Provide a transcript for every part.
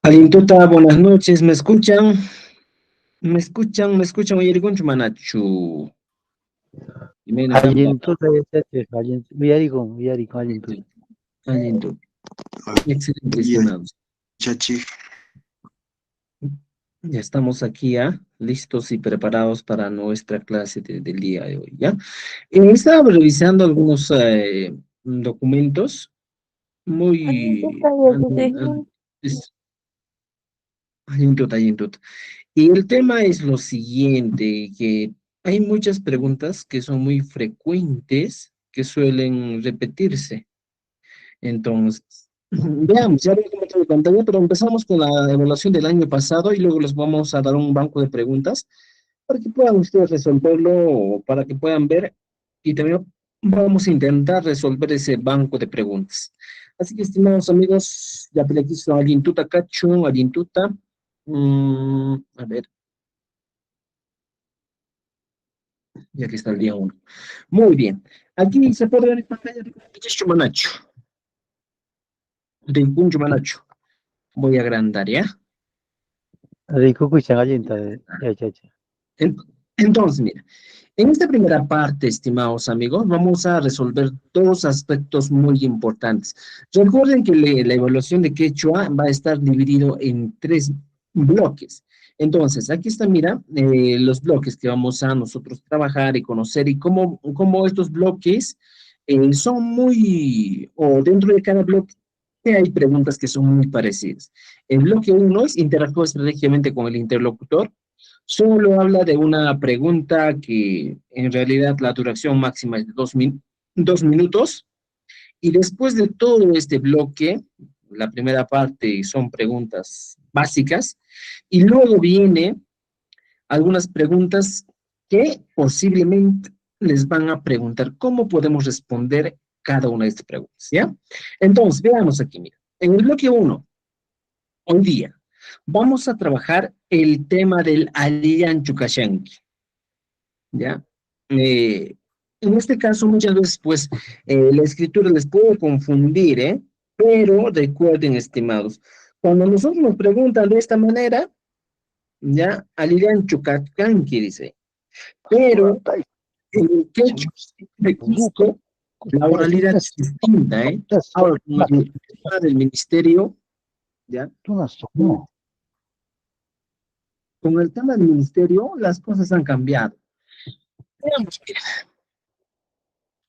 Alintuta, buenas noches, ¿me escuchan? ¿Me escuchan? Oye, Riguncho Manachu. Jimena Gamba. Allintuta yachachiq, uyarikum allintuta. Alintuta. Excelente, Ya, estimados. chachi. Ya estamos aquí, ¿ya? Listos y preparados para nuestra clase del día de hoy, ¿ya? Estaba revisando algunos documentos muy... es- Alintuta. Y el tema es lo siguiente, que hay muchas preguntas que son muy frecuentes, que suelen repetirse. Entonces, veamos, ya veo cómo tengo pantalla, pero empezamos con la evaluación del año pasado y luego les vamos a dar un banco de preguntas para que puedan ustedes resolverlo o para que puedan ver y también vamos a intentar resolver ese banco de preguntas. Así que, estimados amigos, ya por aquí son Alintuta Cacho, Alintuta. A ver, y aquí está el día uno. Muy bien. Aquí se puede ver en pantalla de Chumanacho. De Chumanacho. Voy a agrandar, ¿ya? Rikukushan allinta yachachiq. En- Entonces, mira, en esta primera parte, estimados amigos, vamos a resolver dos aspectos muy importantes. Recuerden que la evaluación de quechua va a estar dividido en tres bloques. Entonces, aquí está, mira, los bloques que vamos a nosotros trabajar y conocer y cómo estos bloques son muy, o dentro de cada bloque hay preguntas que son muy parecidas. El bloque uno es interactúa estratégicamente con el interlocutor. Solo habla de una pregunta que en realidad la duración máxima es de 2 minutos. Y después de todo este bloque, la primera parte son preguntas básicas. Y luego viene algunas preguntas que posiblemente les van a preguntar cómo podemos responder cada una de estas preguntas, ¿ya? Entonces, veamos aquí, mira. En el bloque uno, hoy día, vamos a trabajar el tema del Aliyan Chukashenki, ¿ya? Eh, en este caso, muchas veces, pues, la escritura les puede confundir, ¿eh? Pero recuerden, estimados, cuando nosotros nos preguntan de esta manera, ¿ya? Aliyan Chukashenki dice, pero en el quechua de Cusco, la oralidad es distinta, ¿eh? Ahora, con el tema del ministerio, ¿ya? Con el tema del ministerio, las cosas han cambiado. Veamos, mira,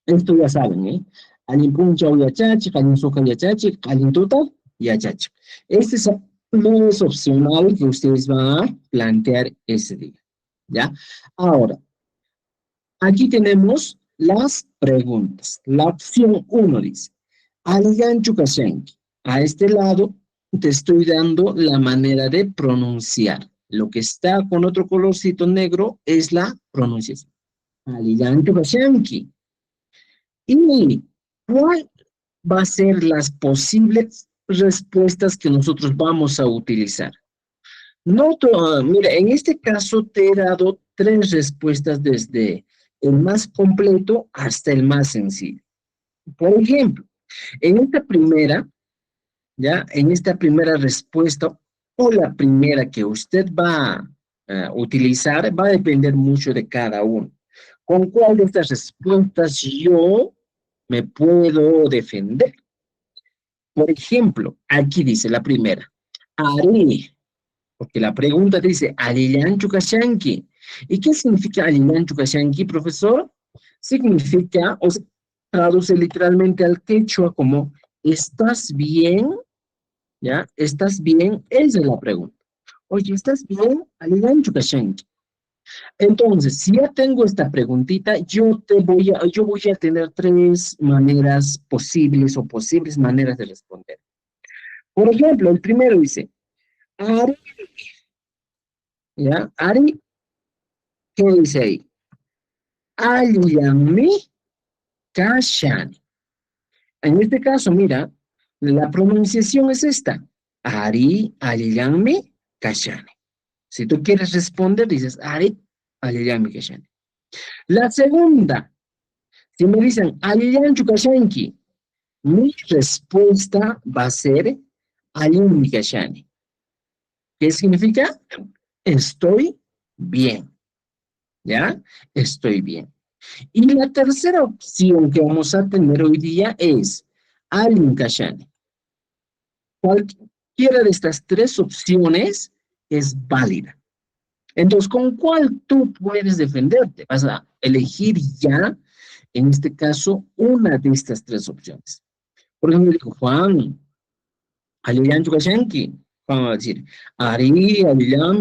esto ya saben, ¿eh? Alin puncha yachachi, alin suka yachachi, alin tuta yachachi. Este es no es opcional que ustedes van a plantear ese día, ¿ya? Ahora, aquí tenemos las preguntas. La opción uno dice, Aligan Chukashenki. A este lado te estoy dando la manera de pronunciar. Lo que está con otro colorcito negro es la pronunciación. Aligan Chukashenki. ¿Y cuál va a ser las posibles respuestas que nosotros vamos a utilizar? No, mira, en este caso te he dado tres respuestas desde el más completo hasta el más sencillo. Por ejemplo, en esta primera, ya, en esta primera respuesta o la primera que usted va a utilizar va a depender mucho de cada uno. ¿Con cuál de estas respuestas yo me puedo defender? Por ejemplo, aquí dice la primera, haré. Porque la pregunta dice, Alilan Chukashanki. ¿Y qué significa Alilan Chukashanki, profesor? Significa, o se traduce literalmente al quechua como, ¿estás bien? ¿Ya? ¿Estás bien? Esa es la pregunta. Oye, ¿estás bien? Alilan Chukashanki. Entonces, si ya tengo esta preguntita, yo voy a tener tres maneras posibles o posibles maneras de responder. Por ejemplo, el primero dice, Ari, ¿ya? Ari, ¿qué dice ahí? Ayami Kashani. En este caso, mira, la pronunciación es esta. Ari Ayami Kashani. Si tú quieres responder, dices Ari Ayami Kashani. La segunda, si me dicen Ayami Kashani, mi respuesta va a ser Ayami Kashani. ¿Qué significa? Estoy bien. ¿Ya? Estoy bien. Y la tercera opción que vamos a tener hoy día es Alin Kashani. Cualquiera de estas tres opciones es válida. Entonces, ¿con cuál tú puedes defenderte? Vas a elegir ya, en este caso, una de estas tres opciones. Por ejemplo, digo, Juan, Aliyan Chukashenki. Juan va a decir, Ari, Aliyan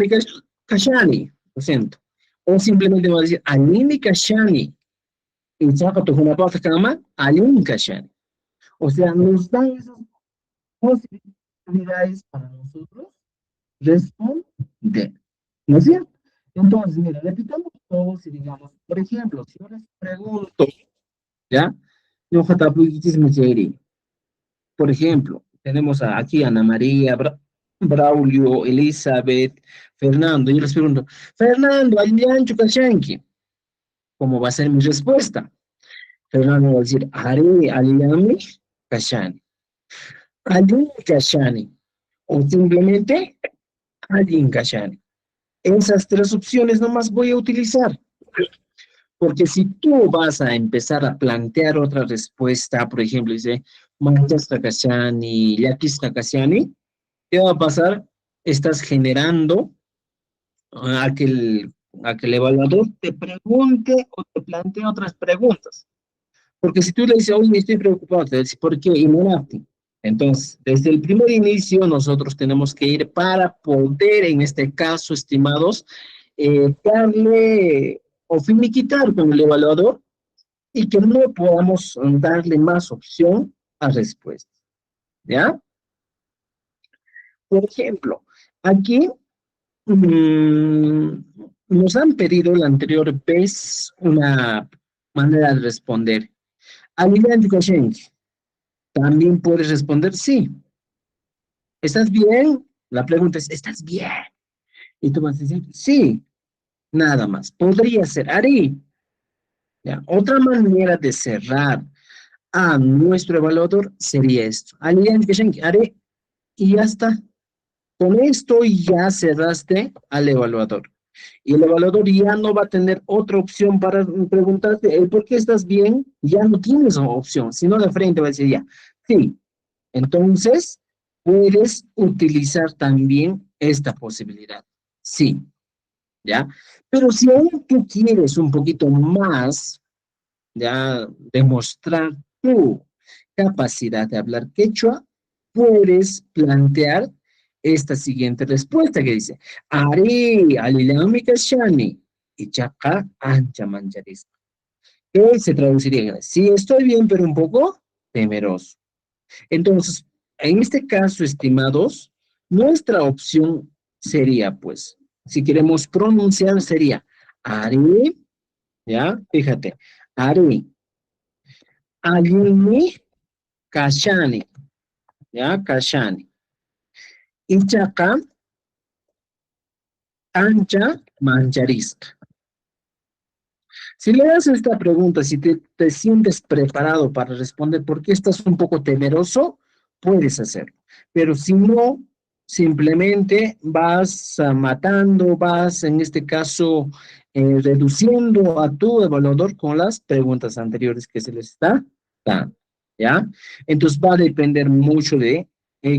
Kashani. Lo siento. O simplemente va a decir, Alini Kashani. Y saca tu kama, Alin Kashani. O sea, nos dan esas posibilidades para nosotros responder. ¿No es cierto? Entonces, mira, repitamos todos y digamos, por ejemplo, si yo les pregunto, ¿ya? Yo, por ejemplo, tenemos aquí a Ana María, Braulio, Elizabeth, Fernando. Yo les pregunto, Fernando, Alian Chukashanki. ¿Cómo va a ser mi respuesta? Fernando va a decir, Ari, Alian Kashani. Alian Kashani. O simplemente Alian Kashani. Esas tres opciones nomás voy a utilizar. Porque si tú vas a empezar a plantear otra respuesta, por ejemplo, dice, Manchas Kakashani, Yakis Kakashani, ¿qué va a pasar? Estás generando a que el evaluador te pregunte o te plantee otras preguntas. Porque si tú le dices, oye, estoy preocupado, te dice, ¿por qué? Ignorante. Entonces, desde el primer inicio, nosotros tenemos que ir para poder, en este caso, estimados, darle o finiquitar con el evaluador y que no podamos darle más opción a respuestas. ¿Ya? Por ejemplo, aquí nos han pedido la anterior vez una manera de responder. Alivian también puedes responder sí. ¿Estás bien? La pregunta es, ¿estás bien? Y tú vas a decir, sí, nada más. Podría ser, Ari. ¿Ya? Otra manera de cerrar a nuestro evaluador sería esto. Alivian Haré y ya está. Con esto ya cerraste al evaluador. Y el evaluador ya no va a tener otra opción para preguntarte el por qué estás bien. Ya no tienes opción, sino de frente va a decir ya, sí. Entonces, puedes utilizar también esta posibilidad. Sí, ¿ya? Pero si aún tú quieres un poquito más, ya demostrar tu capacidad de hablar quechua, puedes plantear esta siguiente respuesta que dice, Ari alilami kashani y chaka ancha mancharisca. Que se traduciría en, sí, estoy bien, pero un poco temeroso. Entonces, en este caso, estimados, nuestra opción sería, pues, si queremos pronunciar, sería Ari, ¿ya? Fíjate, Ari, alilami kashani, ¿ya? Kashani. Y chaka ancha mancharisca. Si le das esta pregunta, si te sientes preparado para responder por qué estás un poco temeroso, puedes hacerlo. Pero si no, simplemente vas matando, vas en este caso reduciendo a tu evaluador con las preguntas anteriores que se les está dando, ¿ya? Entonces va a depender mucho de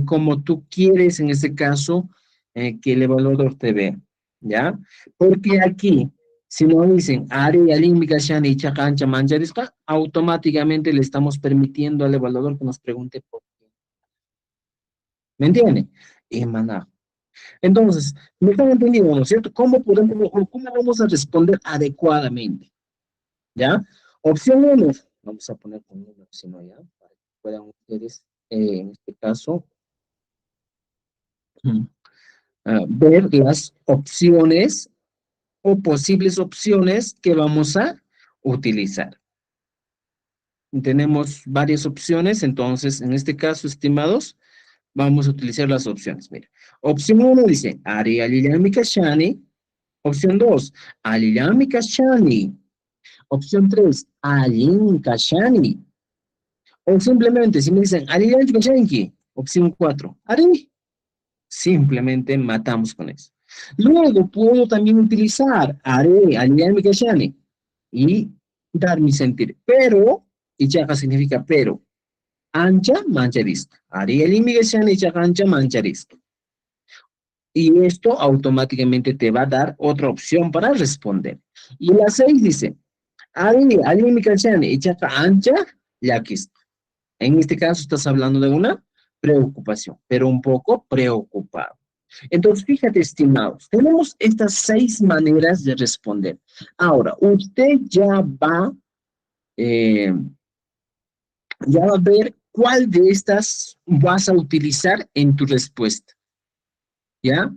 cómo tú quieres en este caso que el evaluador te vea, ¿ya? Porque aquí si nos dicen Ari Alin Mikashani Chakancha Manjariska, automáticamente le estamos permitiendo al evaluador que nos pregunte por qué. ¿Me entiende? Emanar. Entonces, me están entendiendo, ¿no es cierto? ¿Cómo vamos a responder adecuadamente? ¿Ya? Opción 1, vamos a poner con número, si no ya, para que puedan ustedes, en este caso, ver las opciones o posibles opciones que vamos a utilizar. Tenemos varias opciones, entonces, en este caso, estimados, vamos a utilizar las opciones. Mira, opción 1 dice, Ari Alilami Kashani. Opción 2, Alilami Kashani. Opción 3, Alin Kashani. O simplemente, si me dicen, Alilami Kashani, opción 4, Ari. Simplemente matamos con eso. Luego puedo también utilizar Ari Alilami Kashani y dar mi sentir, pero y chaka significa pero. Ancha, mancharisco. Ariel inmigración y chaka ancha, mancharisco. Y esto automáticamente te va a dar otra opción para responder. Y la 6 dice, Ariel inmigración y chaka ancha, yaquisco. En este caso estás hablando de una preocupación, pero un poco preocupado. Entonces, fíjate, estimados, tenemos estas 6 maneras de responder. Ahora, usted ya va a ver cuál de estas vas a utilizar en tu respuesta, ¿ya?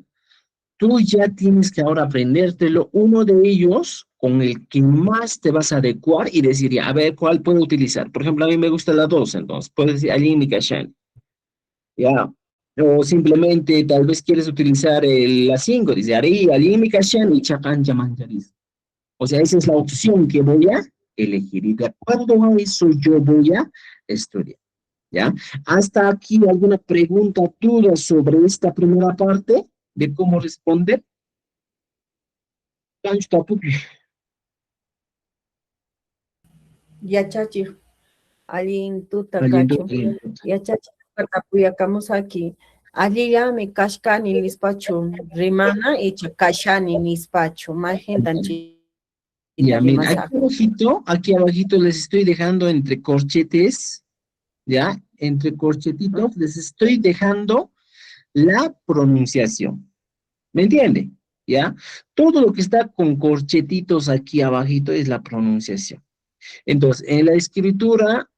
Tú ya tienes que ahora aprendértelo, uno de ellos con el que más te vas a adecuar y decir, ya, a ver, ¿cuál puedo utilizar? Por ejemplo, a mí me gusta la 2, entonces, puedes decir, Ali Mikashan, ¿ya? O simplemente, tal vez quieres utilizar la 5, dice, Ali Mikashan y Chakan Yamanjaris. O sea, esa es la opción que voy a elegir y de acuerdo a eso yo voy a estudiar. ¿Ya? ¿Hasta aquí alguna pregunta, duda sobre esta primera parte de cómo responder? Yachachi, alin tuta Aliento, kachu. Yachachi, katapuyakamos aquí. Allillami kashkani nispachu, rimana y chakashani nispachu. Majentanchi. Ya, mira, aquí abajito les estoy dejando entre corchetes, ¿ya? Entre corchetitos les estoy dejando la pronunciación. ¿Me entiende? ¿Ya? Todo lo que está con corchetitos aquí abajito es la pronunciación. Entonces, en la escritura,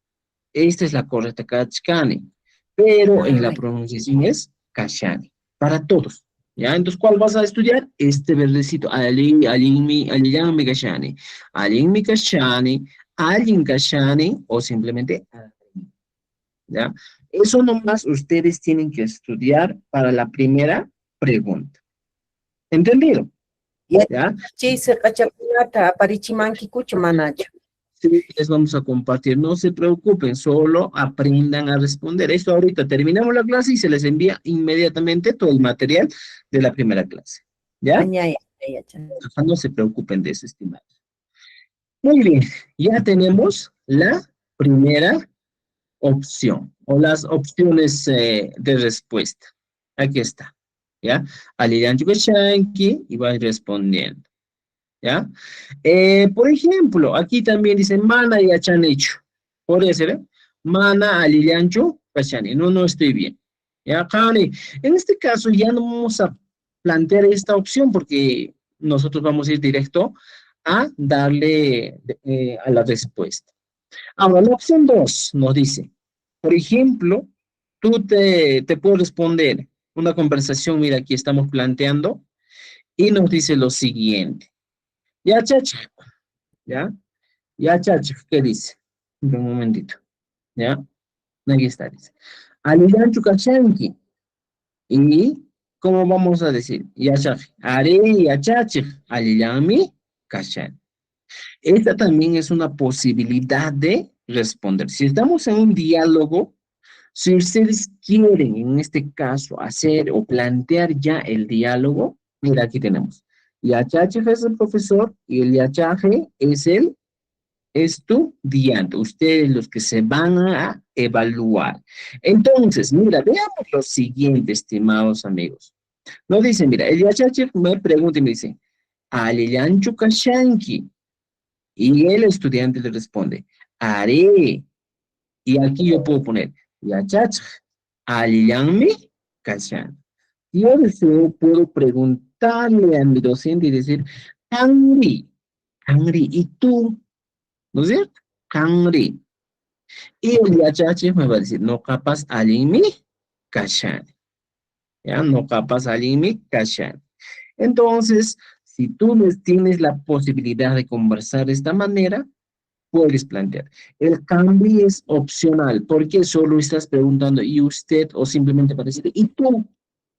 esta es la correcta, kachkani, pero en la pronunciación es kashani, para todos. ¿Ya? Entonces, ¿cuál vas a estudiar? Este verdecito, alin kashani, alin kashani, alin kashani, o simplemente alin. ¿Ya? Eso nomás ustedes tienen que estudiar para la primera pregunta. ¿Entendido? ¿Ya? Sí, se cachapurata, parichimanki kuchu manacho. Sí, les vamos a compartir, no se preocupen, solo aprendan a responder. Esto ahorita terminamos la clase y se les envía inmediatamente todo el material de la primera clase. ¿Ya? No se preocupen de eso, estimados. Muy bien, ya tenemos la primera opción o las opciones de respuesta. Aquí está. ¿Ya? Aliran Yugoshanki y van respondiendo. ¿Ya? Por ejemplo, aquí también dice Mana y Achanecho. Podría ser, Mana Aliliancho, Pachani. No, no estoy bien. Ya, Kani. En este caso ya no vamos a plantear esta opción porque nosotros vamos a ir directo a darle a la respuesta. Ahora, la opción 2 nos dice, por ejemplo, tú te puedo responder una conversación, mira, aquí estamos planteando, y nos dice lo siguiente. Ya, chacha, ya, ya, chacha, ¿qué dice? Un momentito, ya, aquí está, dice. Aliyan chukachanki. ¿Y cómo vamos a decir? Ya, chacha, are, ya, chacha, aliyami, kachan. Esta también es una posibilidad de responder. Si estamos en un diálogo, si ustedes quieren, en este caso, hacer o plantear ya el diálogo, mira, aquí tenemos. Yachache es el profesor y el yachaje es el estudiante. Ustedes los que se van a evaluar. Entonces, mira, veamos lo siguiente, estimados amigos. No dice, mira, el yachache me pregunta y me dice, Aliyanchu Kashanki. Y el estudiante le responde, haré. Y aquí yo puedo poner, yachach, aliyanmi, kashan. Yo deseo, puedo preguntarle a mi docente y decir, Kangri, Kangri, ¿y tú? ¿No es cierto? Kangri. Y el yachache me va a decir, no capaz aliyanmi, kashan. ¿Ya? No capaz aliyanmi, kashan. Entonces, si tú tienes la posibilidad de conversar de esta manera, puedes plantear. El cambio es opcional, porque solo estás preguntando, ¿y usted? O simplemente para decir, ¿y tú?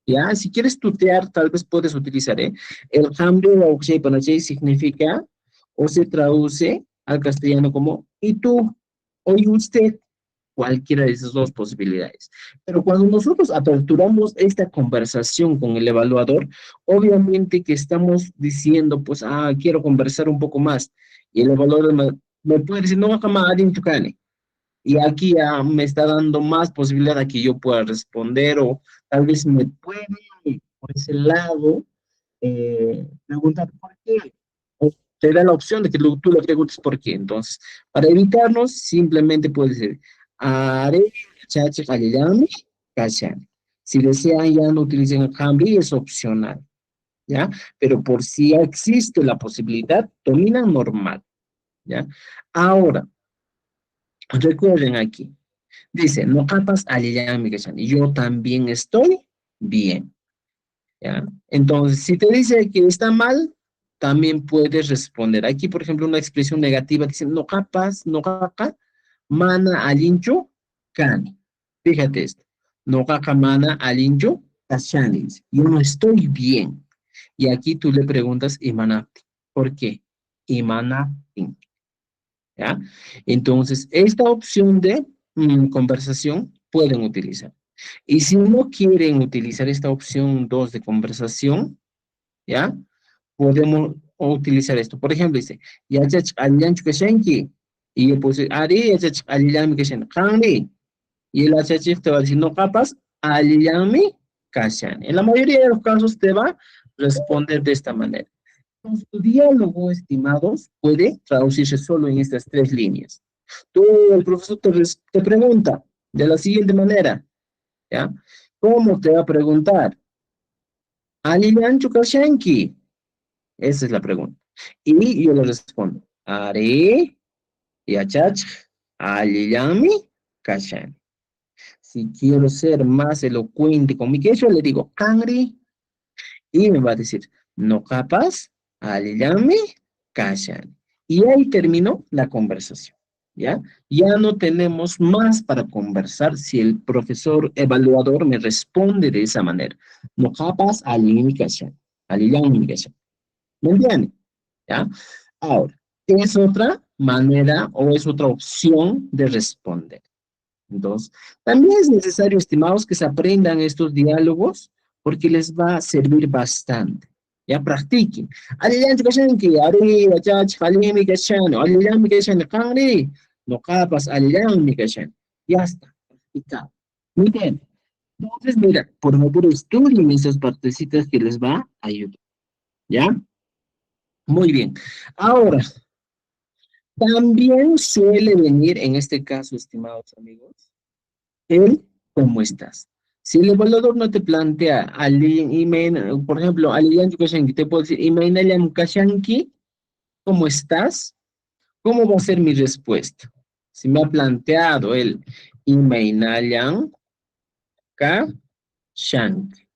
¿Ya? Si quieres tutear, tal vez puedes utilizar, ¿eh? El cambio de para significa, o se traduce al castellano como, ¿y tú? O ¿y usted? Cualquiera de esas dos posibilidades. Pero cuando nosotros aperturamos esta conversación con el evaluador, obviamente que estamos diciendo, pues, quiero conversar un poco más. Y el evaluador me puede decir, no, jamás, Tucane. Y aquí ya me está dando más posibilidad a que yo pueda responder o tal vez me puede, por ese lado, preguntar por qué. O te da la opción de que tú le preguntes por qué. Entonces, para evitarnos, simplemente puedes decir, haré chache galilami, cachan. Si desean, ya no utilicen el cambio, es opcional, ¿ya? Pero por si existe la posibilidad, dominan normal, ¿ya? Ahora, recuerden aquí, dice, no capas aliyami, cachan. Y yo también estoy bien. ¿Ya? Entonces, si te dice que está mal, también puedes responder. Aquí, por ejemplo, una expresión negativa dice, no capaz, no caca, mana alincho, cani. Fíjate esto. No caca, mana alincho, cachani. Dice, yo no estoy bien. Y aquí tú le preguntas, imanati. ¿Por qué? Imanati. ¿Ya? Entonces, esta opción de conversación pueden utilizar. Y si no quieren utilizar esta opción 2 de conversación, ¿ya? Podemos utilizar esto. Por ejemplo, dice, yachach aliyanchu kashenki. Y yo puse, ari yachach aliyami kashen. Kanri. Y el HH te va a decir, no capas, aliyami kashen. En la mayoría de los casos te va a responder de esta manera. Entonces, tu diálogo, estimados, puede traducirse solo en estas tres líneas. Tú, el profesor te pregunta de la siguiente manera, ¿ya? ¿Cómo te va a preguntar? ¿Aliyan Chukashenki? Esa es la pregunta. Y yo le respondo, Are Yachach Aliyami Kashan. Si quiero ser más elocuente con mi quechua, le digo, Kangri, y me va a decir, no capaz, Aliyami Kashan. Y ahí terminó la conversación. ¿Ya? Ya no tenemos más para conversar si el profesor evaluador me responde de esa manera. No capaz, Aliyami Kashan. Aliyami Kashan. ¿Me entienden? ¿Ya? Ahora, es otra manera o es otra opción de responder. Entonces, también es necesario, estimados, que se aprendan estos diálogos porque les va a servir bastante. Ya practiquen. Ya está, practicado. Muy bien. Entonces, mira, por favor, estudien esas partecitas que les va a ayudar. ¿Ya? Muy bien. Ahora, también suele venir, en este caso, estimados amigos, el ¿cómo estás? Si el evaluador no te plantea, por ejemplo, Aliyanki Kashanki, te puedo decir, Imainayan Kashanki, ¿cómo estás? ¿Cómo va a ser mi respuesta? Si me ha planteado el Imainayan Kashanki.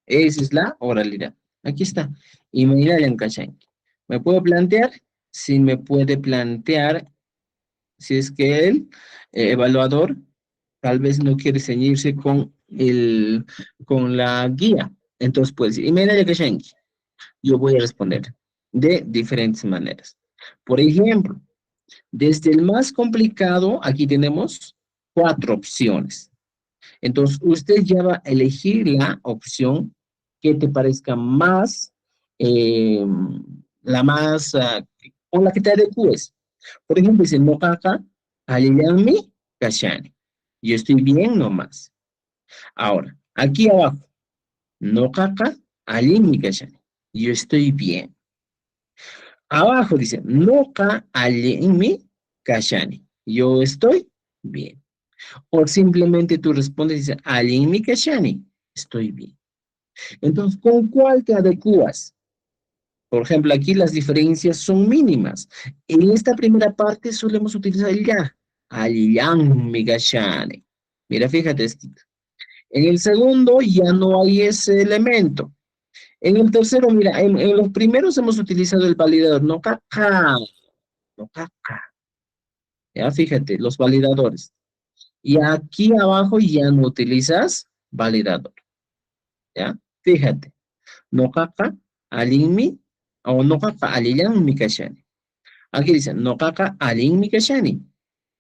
Esa es la oralidad. Aquí está. Imainayan Kashanki. ¿Me puedo plantear? Si me puede plantear, si es que el evaluador tal vez no quiere ceñirse con la guía. Entonces puede decir, Imainayan Kashanki. Yo voy a responder de diferentes maneras. Por ejemplo, desde el más complicado, aquí tenemos 4 opciones. Entonces, usted ya va a elegir la opción que te parezca más, eh, la más, con la que te adecues. Por ejemplo, dice, no caca, alilami, kashani. Yo estoy bien nomás. Ahora, aquí abajo, no caca, alilami, kashani. Yo estoy bien. Abajo dice, Noka alimi kashani. Yo estoy bien. O simplemente tú respondes y dices, alimi kashani. Estoy bien. Entonces, ¿con cuál te adecuas? Por ejemplo, aquí las diferencias son mínimas. En esta primera parte solemos utilizar el ya. Alimi kashani. Mira, fíjate esto. En el segundo ya no hay ese elemento. En el tercero, mira, en los primeros hemos utilizado el validador, no caca, no caca. Ya, fíjate, los validadores. Y aquí abajo ya no utilizas validador. Ya, fíjate. No caca, alinmi, o no caca, alilan mi kashani. Aquí dice, no caca, alin mi kashani.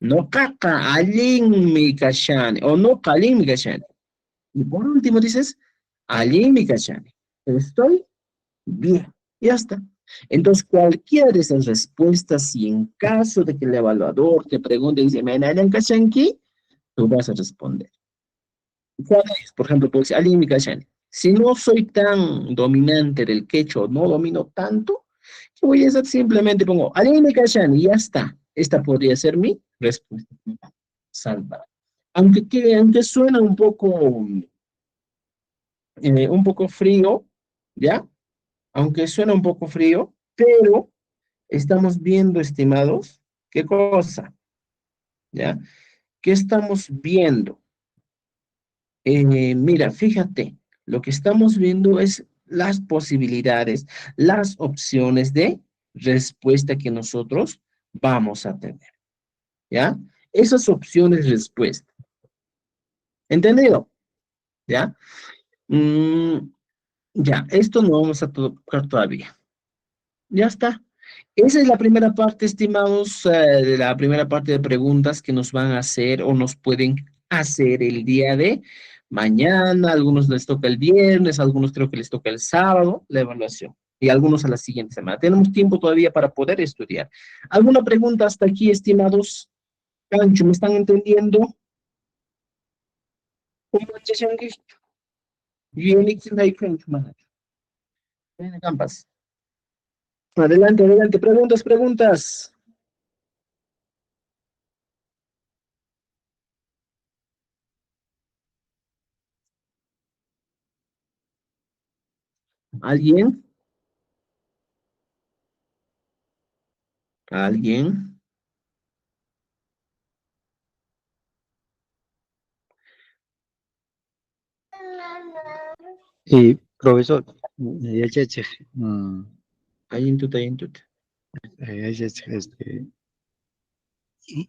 No caca, alin mi kashani. O no calin mi kashani. Y por último dices, alin mi kashani. Estoy bien. Ya está. Entonces, cualquiera de esas respuestas, si en caso de que el evaluador te pregunte y dice, ¿me en kashanki? Tú vas a responder. ¿Cuál es? Por ejemplo, puedo decir, alguien me callan. Si no soy tan dominante del quechua, no domino tanto, ¿qué voy a hacer? Simplemente pongo, alguien me callan y ya está. Esta podría ser mi respuesta. Salva. Aunque suena un poco frío, ¿ya? Aunque suena un poco frío, pero estamos viendo, estimados, ¿qué cosa? ¿Ya? ¿Qué estamos viendo? Mira, fíjate, lo que estamos viendo es las posibilidades, las opciones de respuesta que nosotros vamos a tener, ¿ya? Esas opciones de respuesta. ¿Entendido? ¿Ya? Mm, ya, esto no vamos a tocar todavía. Ya está. Esa es la primera parte, estimados, de la primera parte de preguntas que nos van a hacer o nos pueden hacer el día de mañana. A algunos les toca el viernes, a algunos creo que les toca el sábado, la evaluación. Y a algunos a la siguiente semana. Tenemos tiempo todavía para poder estudiar. ¿Alguna pregunta hasta aquí, estimados? Cancho, ¿me están entendiendo? ¿Cómo es esto? Ven, Campas. Adelante, adelante. Preguntas, preguntas. ¿Alguien? ¿Alguien? Y profesor, ¿Alguien tú, alguien tú?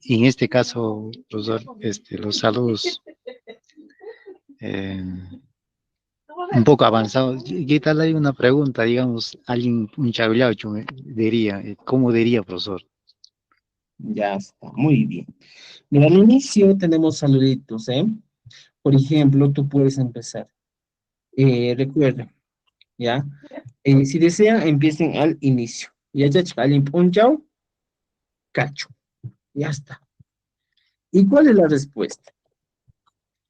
en este caso, profesor, los saludos eh, un poco avanzados. ¿Qué tal hay una pregunta, digamos, alguien, un chablaucho, diría, ¿cómo diría, profesor? Ya está, muy bien. Mira, al inicio tenemos saluditos, ¿eh? Por ejemplo, tú puedes empezar. Recuerda, ¿ya? Si desean, empiecen al inicio. Ya, ya, alguien un chao, cacho. Ya está. ¿Y cuál es la respuesta?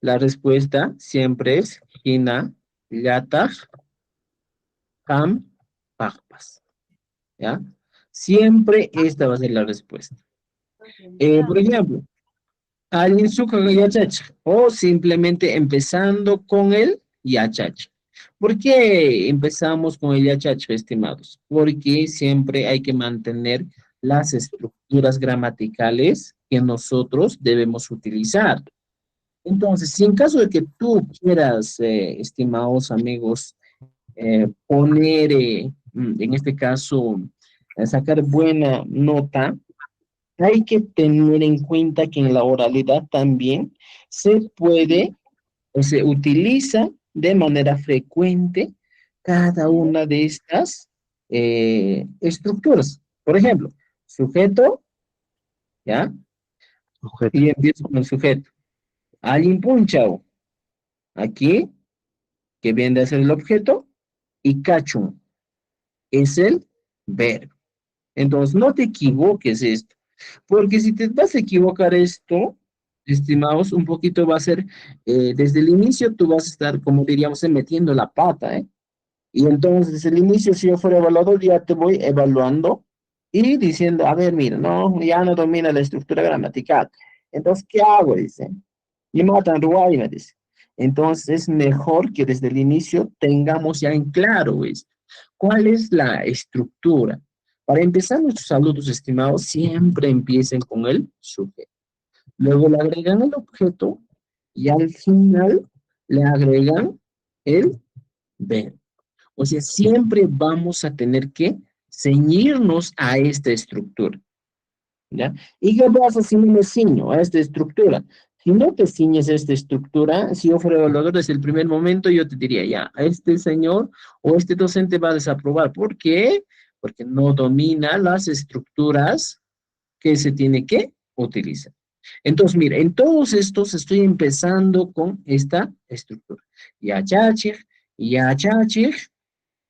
La respuesta siempre es Hina, Yataj, Ham, Pagpas. ¿Ya? Siempre esta va a ser la respuesta. Por ejemplo, Alinsuka yachacha, o simplemente empezando con el yachacha. ¿Por qué empezamos con el yachacha, estimados? Porque siempre hay que mantener las estructuras gramaticales que nosotros debemos utilizar. Entonces, si en caso de que tú quieras, estimados amigos, poner, en este caso, sacar buena nota, hay que tener en cuenta que en la oralidad también se puede o se utiliza de manera frecuente cada una de estas estructuras. Por ejemplo, sujeto, ¿ya? Objeto. Y empiezo con el sujeto. Alguien punchao. Aquí, que viene a ser el objeto, y cacho es el verbo. Entonces, no te equivoques esto, porque si te vas a equivocar esto, estimados, un poquito va a ser, desde el inicio tú vas a estar, como diríamos, metiendo la pata, ¿eh? Y entonces, desde el inicio, si yo fuera evaluador, ya te voy evaluando y diciendo, a ver, mira, no, ya no domina la estructura gramatical. Entonces, ¿qué hago? Dice, y matan Ruay, me dice. Entonces, es mejor que desde el inicio tengamos ya en claro, ¿ves? ¿Cuál es la estructura? Para empezar nuestros saludos, estimados, siempre empiecen con el sujeto. Luego le agregan el objeto y al final le agregan el verbo. O sea, siempre vamos a tener que ceñirnos a esta estructura, ¿ya? ¿Y qué pasa si no me ciño a esta estructura? Si no te ciñes a esta estructura, si yo fuera evaluador desde el primer momento, yo te diría, ya, este señor o este docente va a desaprobar. ¿Por qué? Porque no domina las estructuras que se tiene que utilizar. Entonces, mira, en todos estos estoy empezando con esta estructura. Ya chachir, ya chachir,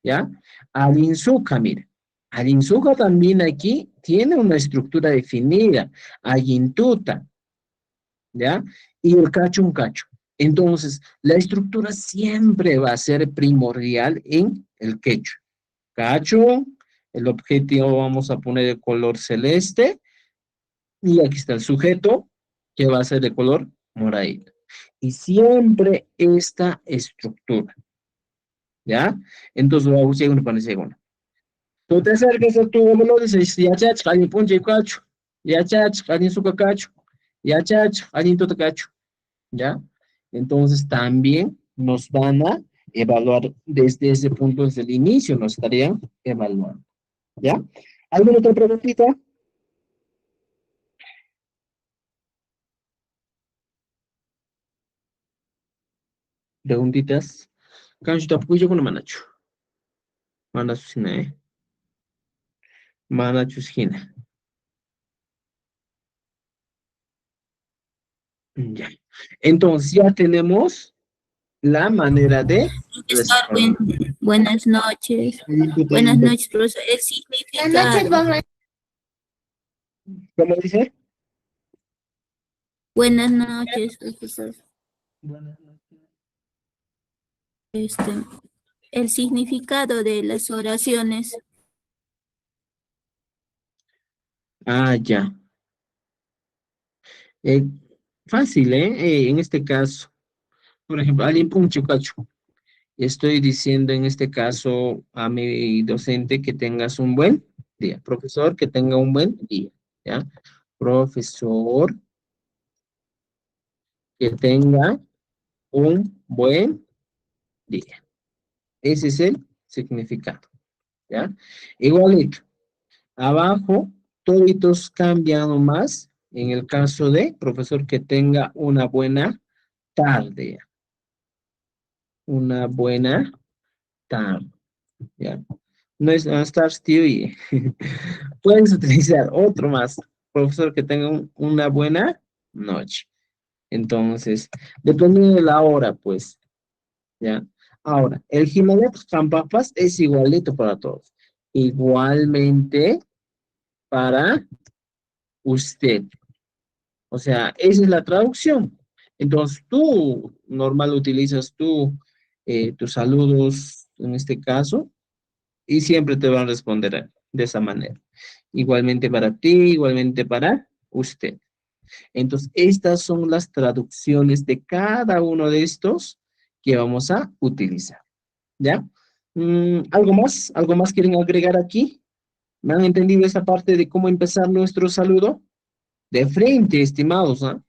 ¿ya? Alinzuca, mira. Alinzuca también aquí tiene una estructura definida. Ayintuta, ¿ya? Y el cacho, un cacho. Entonces, la estructura siempre va a ser primordial en el quechua. Cacho, el objetivo vamos a poner de color celeste y aquí está el sujeto que va a ser de color moradito. Y siempre esta estructura, ¿ya? Entonces, vamos a ir uno para el segundo. Tú te acercas a tu abuelo y dices, ya chach, alguien punche cacho, ya chach, alguien suca cacho, ya chach, alguien tota cacho, ¿ya? Entonces también nos van a evaluar desde ese punto, desde el inicio nos estarían evaluando, ¿ya? ¿Alguna otra preguntita? Preguntitas. Kanju tapuyo con manacho. Manacho sine. Manacho sine. Ya. Entonces ya tenemos la manera de Profesor, responder. buenas noches. Buenas noches, profesor. El significado. ¿Cómo dice? Buenas noches, profesor. Buenas noches. Este, el significado de las oraciones. Ah, ya. Eh, fácil, ¿eh? En este caso, por ejemplo, alguien puncho cacho. Estoy diciendo en este caso a mi docente que tengas un buen día. Profesor, que tenga un buen día. ¿Ya? Profesor, que tenga un buen día. Ese es el significado. ¿Ya? Igualito. Abajo, toditos cambian más. En el caso de profesor, que tenga una buena tarde. Una buena tarde. ¿Ya? No es stars TV. Puedes utilizar otro más. Profesor, que tenga una buena noche. Entonces, dependiendo de la hora, pues, ¿ya? Ahora, el Jiménez Papas es igualito para todos. Igualmente para usted. O sea, esa es la traducción. Entonces, tú normal utilizas tus saludos en este caso y siempre te van a responder de esa manera. Igualmente para ti, igualmente para usted. Entonces, estas son las traducciones de cada uno de estos que vamos a utilizar, ¿ya? ¿Algo más? ¿Algo más quieren agregar aquí? ¿Me han entendido esa parte de cómo empezar nuestro saludo? De frente, estimados, ¿ah?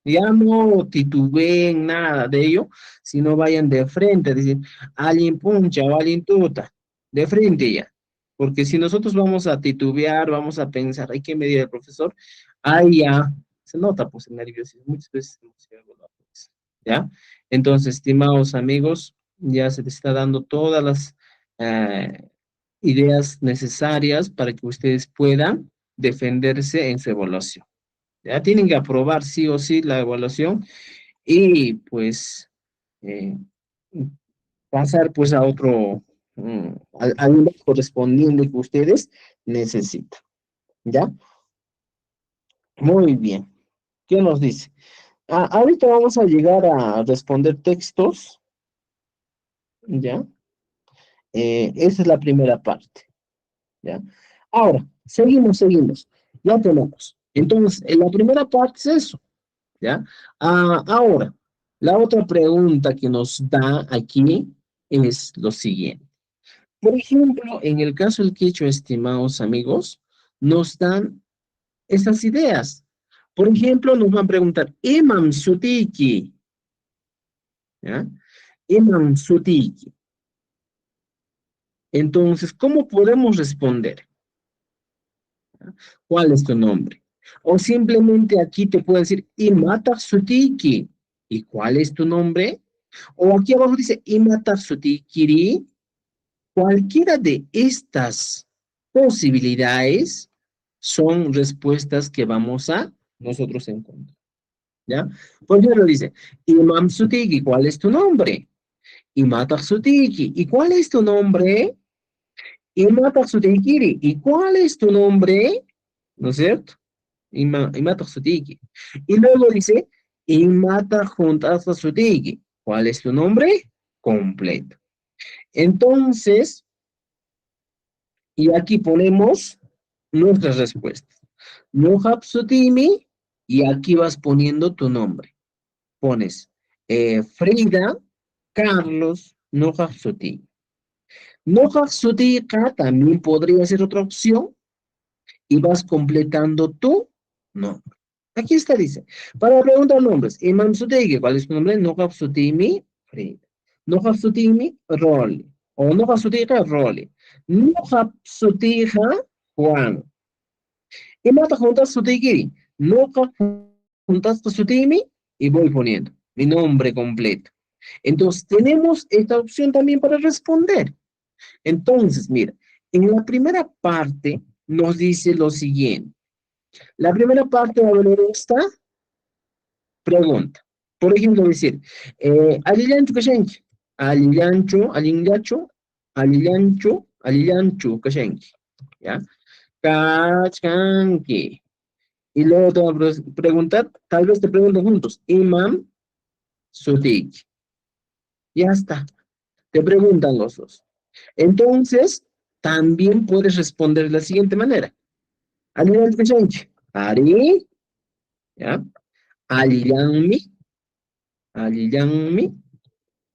Ya no titubeen nada de ello, sino vayan de frente, es decir, alguien puncha o alguien tuta, de frente ya. Porque si nosotros vamos a titubear, vamos a pensar, hay que medir al profesor, ahí ya se nota pues el nerviosismo, muchas veces hemos llegado a la pues, ¿ya? Entonces, estimados amigos, ya se les está dando todas las ideas necesarias para que ustedes puedan defenderse en su evaluación. Ya tienen que aprobar sí o sí la evaluación y pues eh, pasar pues a otro, al nivel correspondiente que ustedes necesitan. ¿Ya? Muy bien. ¿Qué nos dice? Ahorita vamos a llegar a responder textos. ¿Ya? Esa es la primera parte. ¿Ya? Ahora, seguimos. Ya tenemos. Entonces, en la primera parte es eso. ¿Ya? Ahora, la otra pregunta que nos da aquí es lo siguiente. Por ejemplo, en el caso del quechua, estimados amigos, nos dan esas ideas. Por ejemplo, nos van a preguntar, Imam Sutiki. ¿Ya? Imam Sutiki. Entonces, ¿cómo podemos responder? ¿Ya? ¿Cuál es tu nombre? O simplemente aquí te puedo decir, Imata Sutiki. ¿Y cuál es tu nombre? O aquí abajo dice, Imata Sutikiri. Cualquiera de estas posibilidades son respuestas que vamos a nosotros encontrar. ¿Ya? Por ejemplo, dice, Imam Sutiki, ¿cuál es tu nombre? Imata Sutiki, ¿y cuál es tu nombre? Imata Sutikiri, ¿y cuál es tu nombre? ¿No es cierto? Imata Sutiki. Y luego dice, Imata Juntasa Sutiki, ¿cuál es tu nombre? Completo. Entonces, y aquí ponemos nuestras respuestas. Nuhab Sutimi, y aquí vas poniendo tu nombre. Pones Frida, Carlos, Nuhab Sutimi. Nuhab Sutika también podría ser otra opción y vas completando tu nombre. Aquí está, dice. Para preguntar nombres, Imam Sutiki, ¿cuál es tu nombre? Nuhab Sutimi, Frida. Nuhab Sutimi, Roli. O Nuhab Sutika, Roli. Nuhab Sutija, Juan. Y mata juntas Sutikiri. Nuhab juntas Sutimi y voy poniendo mi nombre completo. Entonces, tenemos esta opción también para responder. Entonces, mira, en la primera parte nos dice lo siguiente. La primera parte va a venir esta pregunta. Por ejemplo, decir, Alillancho Kashenki, Alillancho Kashenki, ¿ya? Kachanki. Y luego te van a preguntar, tal vez te pregunten juntos, Imam Sutik. Ya está. Te preguntan los dos. Entonces, también puedes responder de la siguiente manera. Alillancho Kashenki, Ari, ¿ya? Alillanmi,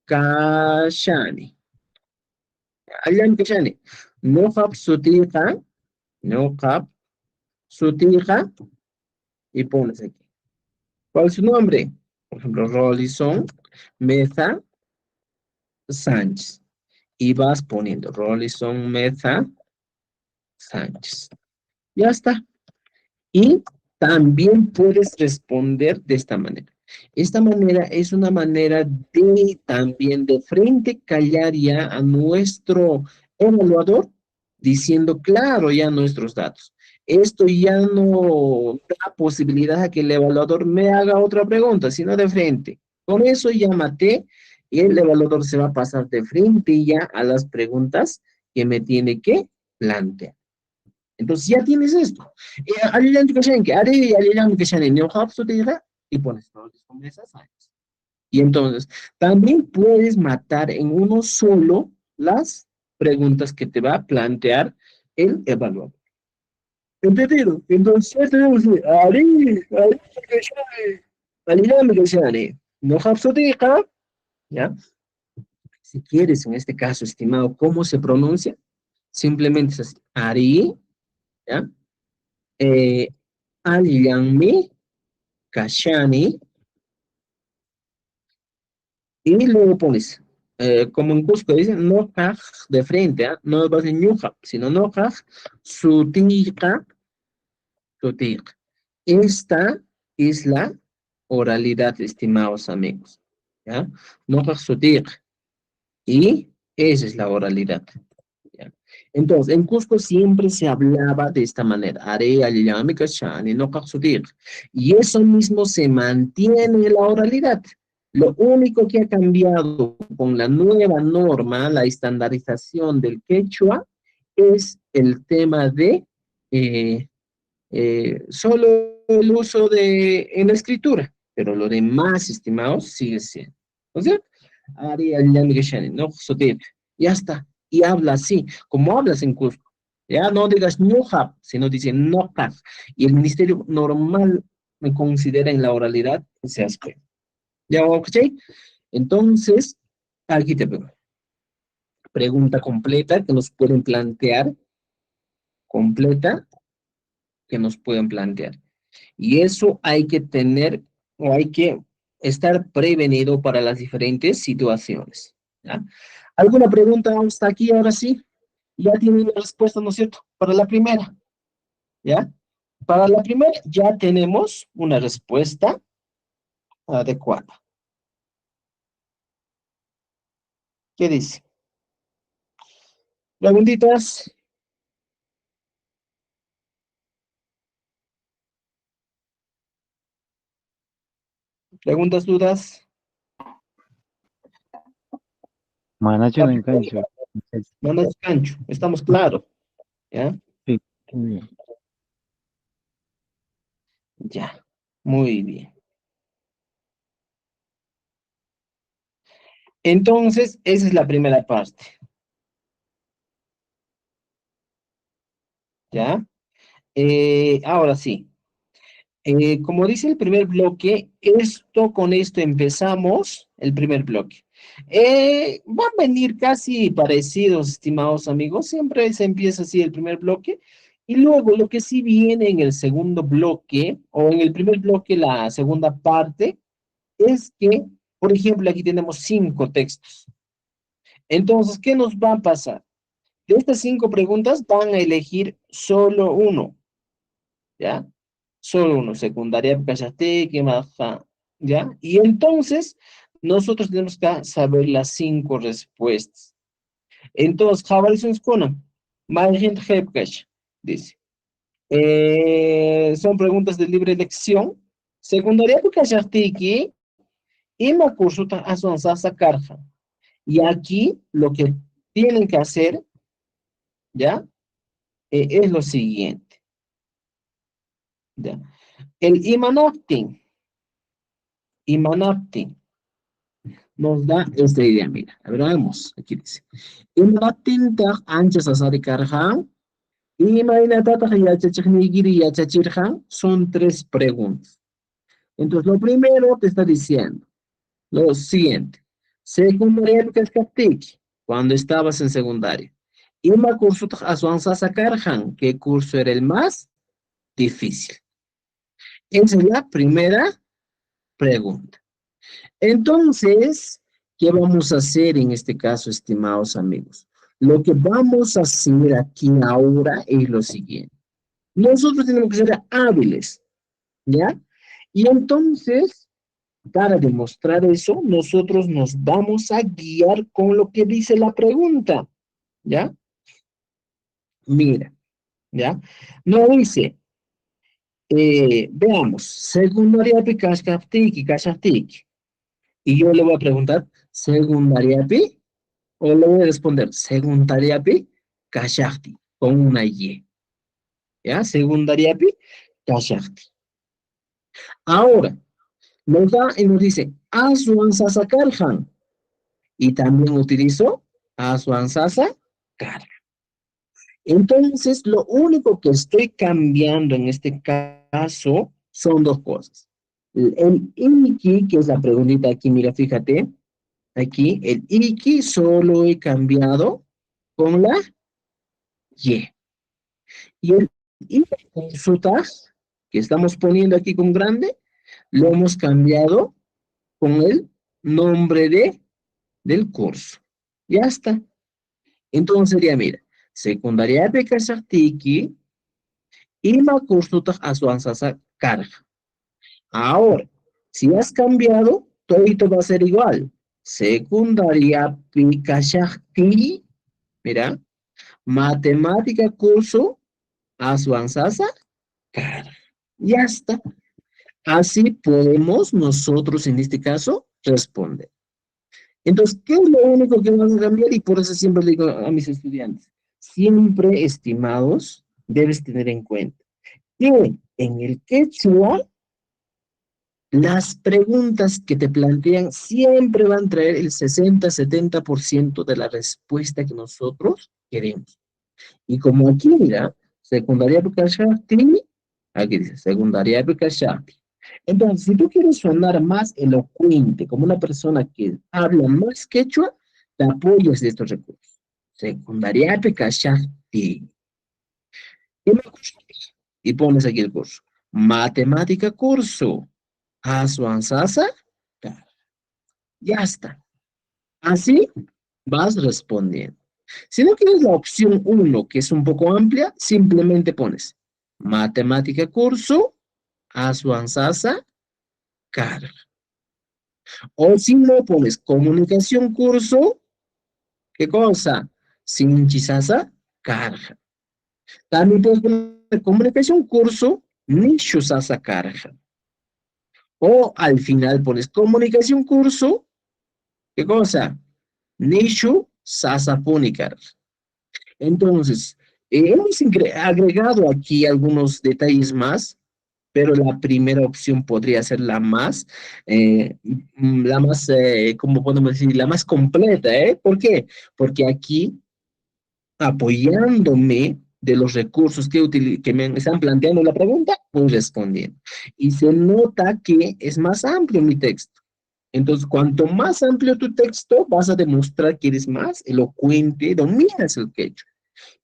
Kashani. Alillanmi Kashani. Nuhab Sutija, Nuhab Sutija, y pones aquí. ¿Cuál es su nombre? Por ejemplo, Rolison Meza Sánchez. Y vas poniendo Rolison Meza Sánchez. Ya está. Y también puedes responder de esta manera. Esta manera es una manera de también de frente callar ya a nuestro evaluador diciendo claro ya nuestros datos. Esto ya no da posibilidad a que el evaluador me haga otra pregunta, sino de frente. Con eso ya maté y el evaluador se va a pasar de frente ya a las preguntas que me tiene que plantear. Entonces ya tienes esto. Y pones todos los nombres asados. Y entonces también puedes matar en uno solo las preguntas que te va a plantear el evaluador. ¿Entendido? Entonces, ya tenemos no hapsodiqa, ¿ya? Si quieres, en este caso, estimado, ¿cómo se pronuncia? Simplemente es así, Ari, ¿ya? Eh, Alyanmi, Kashani, y luego pones, como en Cusco dicen, no kaj de frente, ¿ah? No vas a decir ñuja, sino no kaj, sutiqa, sutiqa. Esta es la oralidad, estimados amigos, ¿ya? No kaj sutiqa. Y esa es la oralidad. ¿Ya? Entonces, en Cusco siempre se hablaba de esta manera. Are, alilami, kashani, no kaj sutiqa. Y eso mismo se mantiene en la oralidad. Lo único que ha cambiado con la nueva norma, la estandarización del quechua, es el tema de solo el uso en la escritura, pero lo demás, estimados, sigue siendo. ¿No es cierto? Ari al Geshani, no Sotir. Ya está. Y habla así, como hablas en Cusco. Ya no digas Nuhab, sino dice Nokaf. Y el ministerio normal me considera en la oralidad ese aspecto. ¿Ya, ok? Entonces, aquí te veo. Pregunta completa que nos pueden plantear. Completa que nos pueden plantear. Y eso hay que tener o hay que estar prevenido para las diferentes situaciones. ¿Ya? ¿Alguna pregunta hasta aquí ahora sí? Ya tienen la respuesta, ¿no es cierto? Para la primera. ¿Ya? Para la primera ya tenemos una respuesta adecuada. ¿Qué dice? Preguntitas. Preguntas, dudas. Manacho no engancho. No nos cancho, estamos claros. ¿Ya? Sí, muy bien. Ya. Muy bien. Entonces, esa es la primera parte. ¿Ya? Ahora sí. Como dice el primer bloque, con esto empezamos el primer bloque. Van a venir casi parecidos, estimados amigos. Siempre se empieza así el primer bloque. Y luego lo que sí viene en el segundo bloque, o en el primer bloque, la segunda parte, es que, por ejemplo, aquí tenemos 5 textos. Entonces, ¿qué nos va a pasar? De estas 5 preguntas van a elegir solo uno, ¿ya? Solo uno, secundaria, Cachateque, Maja, ¿ya? Y entonces, nosotros tenemos que saber las 5 respuestas. Entonces, Jabalison Skona, Magent Hepkash, dice. Son preguntas de libre elección. Secundaria, Cachateque, y Makursuta Asonsasa Karja. Y aquí, lo que tienen que hacer, ¿ya? Es lo siguiente, ¿ya? El Imanoptin nos da esta idea, mira, a ver, vamos, aquí dice. Imanoptin tak anchas asari karhan, imanatata yachachiknigiri yachachirhan, son 3 preguntas. Entonces, lo primero te está diciendo, lo siguiente, secundaria Cascatic, cuando estabas en secundaria. Ima curso aswansasa karhan, ¿qué curso era el más difícil? Esa es la primera pregunta. Entonces, ¿qué vamos a hacer en este caso, estimados amigos? Lo que vamos a hacer aquí ahora es lo siguiente. Nosotros tenemos que ser hábiles, ¿ya? Y entonces, para demostrar eso, nosotros nos vamos a guiar con lo que dice la pregunta, ¿ya? Mira, ¿ya? No dice, veamos, secundaria Kashkaftik y Kashaftik. Y yo le voy a preguntar, ¿secundariapi? O le voy a responder, secundariapi, kashakti, con una Y. ¿Ya? Secundariapi, kashakti. Ahora, nos da y nos dice, aswansasa karhan. Y también utilizo aswansasa karhan. Entonces, lo único que estoy cambiando en este caso son dos cosas. El iki, que es la preguntita aquí, mira, fíjate, aquí, el iki solo he cambiado con la y. Y el i consultas, que estamos poniendo aquí con grande, lo hemos cambiado con el nombre del curso. Ya está. Entonces sería, mira, secundaria Pekashartiki, ima kursutak asuansasa carga. Ahora, si has cambiado, todo va a ser igual. Secundaria Pekashartiki, mira, matemática curso asuansasa carga. Ya está. Así podemos nosotros, en este caso, responder. Entonces, ¿qué es lo único que vamos a cambiar? Y por eso siempre le digo a mis estudiantes, siempre, estimados, debes tener en cuenta que en el quechua, las preguntas que te plantean siempre van a traer el 60-70% de la respuesta que nosotros queremos. Y como aquí, mira, secundaria Bukashati, aquí dice, secundaria Bukashati. Entonces, si tú quieres sonar más elocuente, como una persona que habla más quechua, te apoyas de estos recursos. Secundaria Bukashati. Y pones aquí el curso. Matemática curso. Asuansasa. Ya está. Así vas respondiendo. Si no quieres la opción 1, que es un poco amplia, simplemente pones matemática curso, asuansasa, carga. O si no pones comunicación curso, ¿qué cosa? Sinchisasa, carga. También puedes poner comunicación curso, nishusasa, carga. O al final pones comunicación curso, ¿qué cosa? Nishu sasa carga. Entonces, hemos agregado aquí algunos detalles más, pero la primera opción podría ser ¿cómo podemos decir? La más completa, ¿eh? ¿Por qué? Porque aquí, apoyándome de los recursos que me están planteando la pregunta, voy respondiendo. Y se nota que es más amplio mi texto. Entonces, cuanto más amplio tu texto, vas a demostrar que eres más elocuente, dominas el quechua.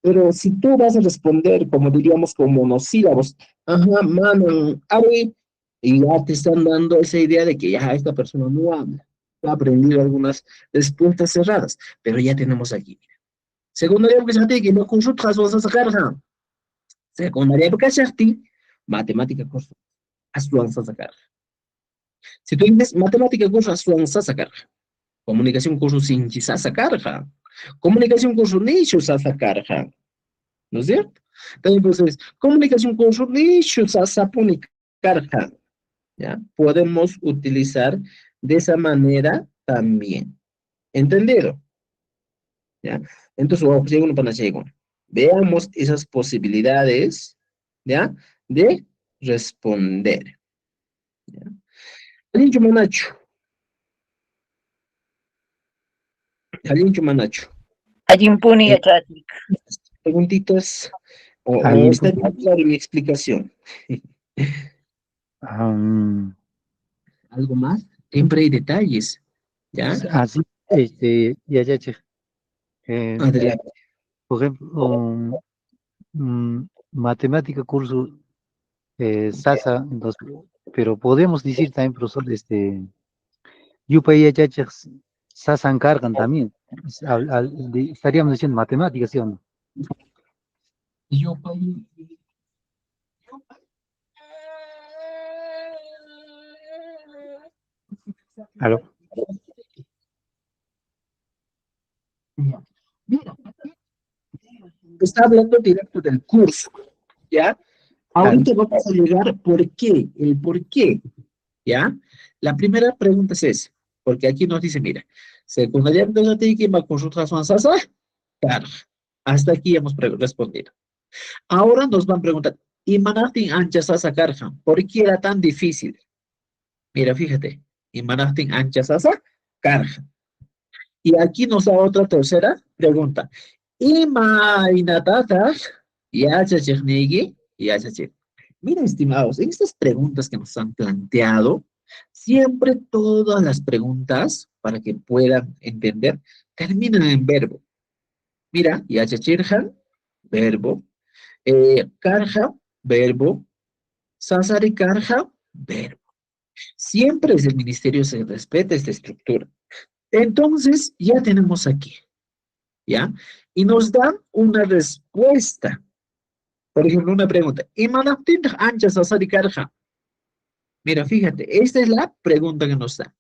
Pero si tú vas a responder, como diríamos, con monosílabos, ajá, manan, abre, y ya te están dando esa idea de que ya esta persona no habla, ha aprendido algunas respuestas cerradas, pero ya tenemos aquí. Secundaria porque se que no consultas vas a sacar, ajá. Secundaria porque se matemática curso, vas a sacar. Si tú dices matemática curso, vas a sacar. Comunicación curso sin quizás sacar, comunicación curso ni a sacar, ¿no es cierto? Entonces, comunicación con su nicho, carga, ¿ya? Podemos utilizar de esa manera también. ¿Entendido? ¿Ya? Entonces, veamos esas posibilidades, ¿ya? De responder. ¿Ya? Alincho Manacho. Alincho Manacho. Allimpuni yachatik. Preguntitas, Ahí, o está bien claro mi explicación. ¿Algo más? Siempre hay detalles, ¿ya? así, ya, che. Adelante. Por ejemplo, matemática curso Sasa, entonces, pero podemos decir también, profesor, Yupa y Yachas Sasa encargan también. Estaríamos diciendo matemáticas, ¿sí o no? Yo, ¿Aló? mira, está hablando directo del curso, ¿ya? Claro. Ahorita vamos a llegar por qué, el por qué, ¿ya? La primera pregunta es esa, porque aquí nos dice, mira, secundaria que va con su razón sasa, claro, hasta aquí hemos respondido. Ahora nos van a preguntar, ¿y Manartin ancha sasa carja? ¿Por qué era tan difícil? Mira, fíjate, ¿y Manartin ancha sasa carja? Y aquí nos da otra tercera pregunta. Imaynatataj yachachiqniyki yachachik. Miren, estimados, en estas preguntas que nos han planteado, siempre todas las preguntas, para que puedan entender, terminan en verbo. Mira, yachachirjan, verbo. Karja, verbo. Sasari karja, verbo. Siempre desde el ministerio se respeta esta estructura. Entonces, ya tenemos aquí, ¿ya? Y nos dan una respuesta. Por ejemplo, una pregunta. ¿Imanaptintaj ancha sasari karja? Mira, fíjate, esta es la pregunta que nos da.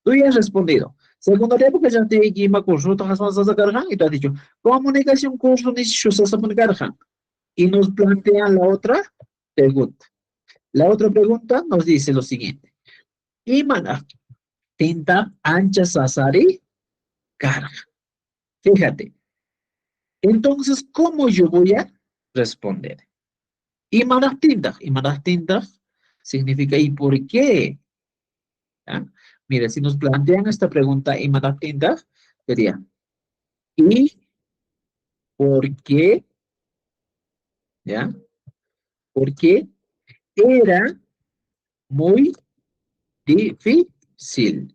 Tú ya has respondido. Secundaria porque ya te equima curso, y tú has dicho, comunicación curso ni y nos plantean la otra pregunta. La otra pregunta nos dice lo siguiente. Imana tinta ancha sasari carga. Fíjate. Entonces, ¿cómo yo voy a responder? Imana tinta significa ¿y por qué? ¿Ya? Mira, si nos plantean esta pregunta, imana tinta, sería ¿y por qué? ¿Ya? Porque era muy difícil.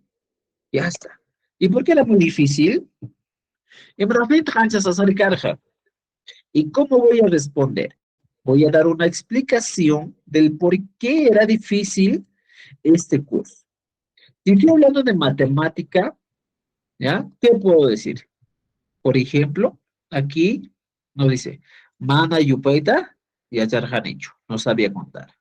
Ya está. ¿Y por qué era muy difícil? ¿Y cómo voy a responder? Voy a dar una explicación del por qué era difícil este curso. Si estoy hablando de matemática, ¿ya? ¿Qué puedo decir? Por ejemplo, aquí nos dice, Mana Yupaita y Acharjanicho, no sabía contar.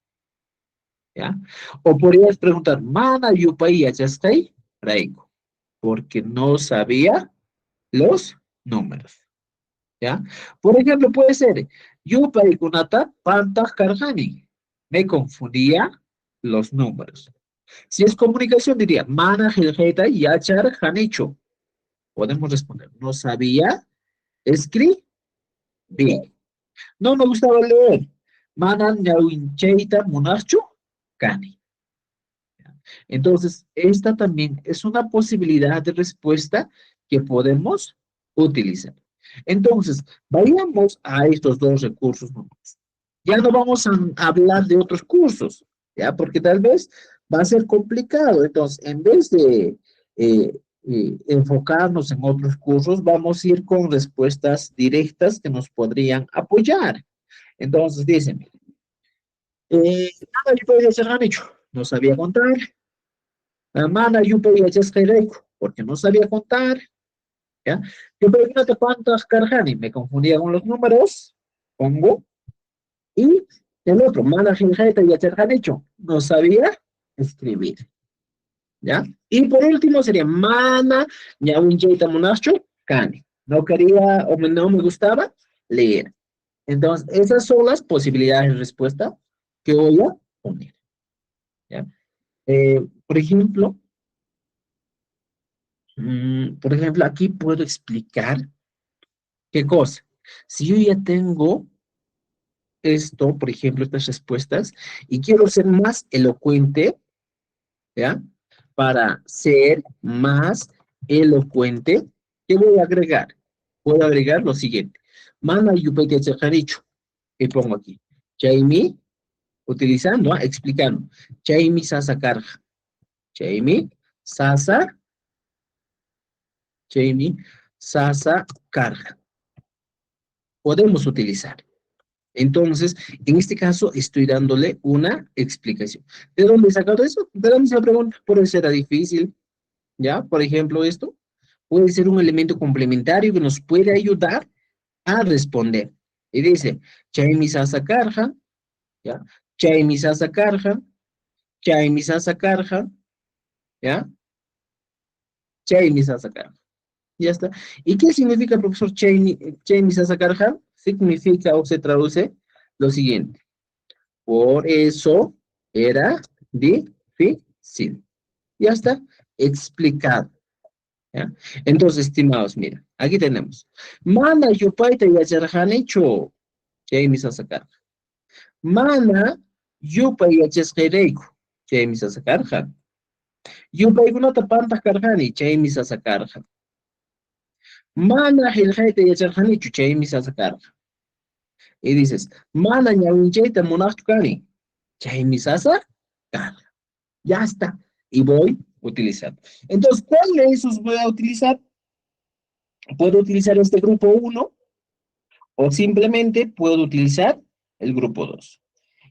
¿Ya? O podrías preguntar, Mana Yupai y Achastai, Raiko, porque no sabía los números. ¿Ya? Por ejemplo, puede ser, Yupai Kunata Pantas Karjani. Me confundía los números. Si es comunicación, diría, Mana Gilgeta y Achar Janicho. Podemos responder, no sabía escribir. No me gustaba leer. Mana Nyawincheita Munarcho Kani. Entonces, esta también es una posibilidad de respuesta que podemos utilizar. Entonces, vayamos a estos dos recursos nomás. Ya no vamos a hablar de otros cursos, ¿ya? Porque tal vez va a ser complicado. Entonces, en vez de enfocarnos en otros cursos, vamos a ir con respuestas directas que nos podrían apoyar. Entonces, dicen, nada, yo podría ser dicho, no sabía contar. Mana, yo podía ser porque no sabía contar. ¿Ya? Yo podía no te cuántas carjani, me confundía con los números, pongo. Y el otro, Mana, Giljaita y Acherjanicho, no sabía escribir. ¿Ya? Y por último sería Mana, Ñawincheita Monacho, Cani. No quería o no me gustaba leer. Entonces, esas son las posibilidades de respuesta que voy a poner. ¿Ya? Por ejemplo, aquí puedo explicar qué cosa. Si yo ya tengo esto, por ejemplo, estas respuestas, y quiero ser más elocuente, ¿ya? Para ser más elocuente, ¿qué voy a agregar? Voy a agregar lo siguiente. Mana yupete dicho. Y pongo aquí. Chaimi, utilizando, explicando. Chaimi sasa carja. Chaimi sasa. Chaimi sasa carja. Podemos utilizar. Entonces, en este caso, estoy dándole una explicación. ¿De dónde he sacado eso? De la misma pregunta. Por eso era difícil. ¿Ya? Por ejemplo, esto puede ser un elemento complementario que nos puede ayudar a responder. Y dice, Chaimi sasa carja, ¿ya? Chaimi sasa carja, Chaimi sasa carja, ¿ya? Chaimi sasa carja. Ya está. ¿Y qué significa, profesor Chaimi sasa carja? Significa o se traduce lo siguiente. Por eso era difícil. Ya está explicado. ¿Ya? Entonces, estimados, mira, aquí tenemos. Mana yupaita yacharjanicho. Chaimi sasa carja. Mana yupay yachasqirayku. Chaimi sasa carja. Yupaykunata pantaj karjani. Chaimi sasa carja. Mana hilhaita yacharqanichu, chaymi sasa karqa. Y dices, mana ñawinchayta munaqchu kani, chaymi sasa karqa. Ya está. Y voy utilizando. Entonces, ¿cuál de esos voy a utilizar? Puedo utilizar este grupo 1 o simplemente puedo utilizar el grupo 2.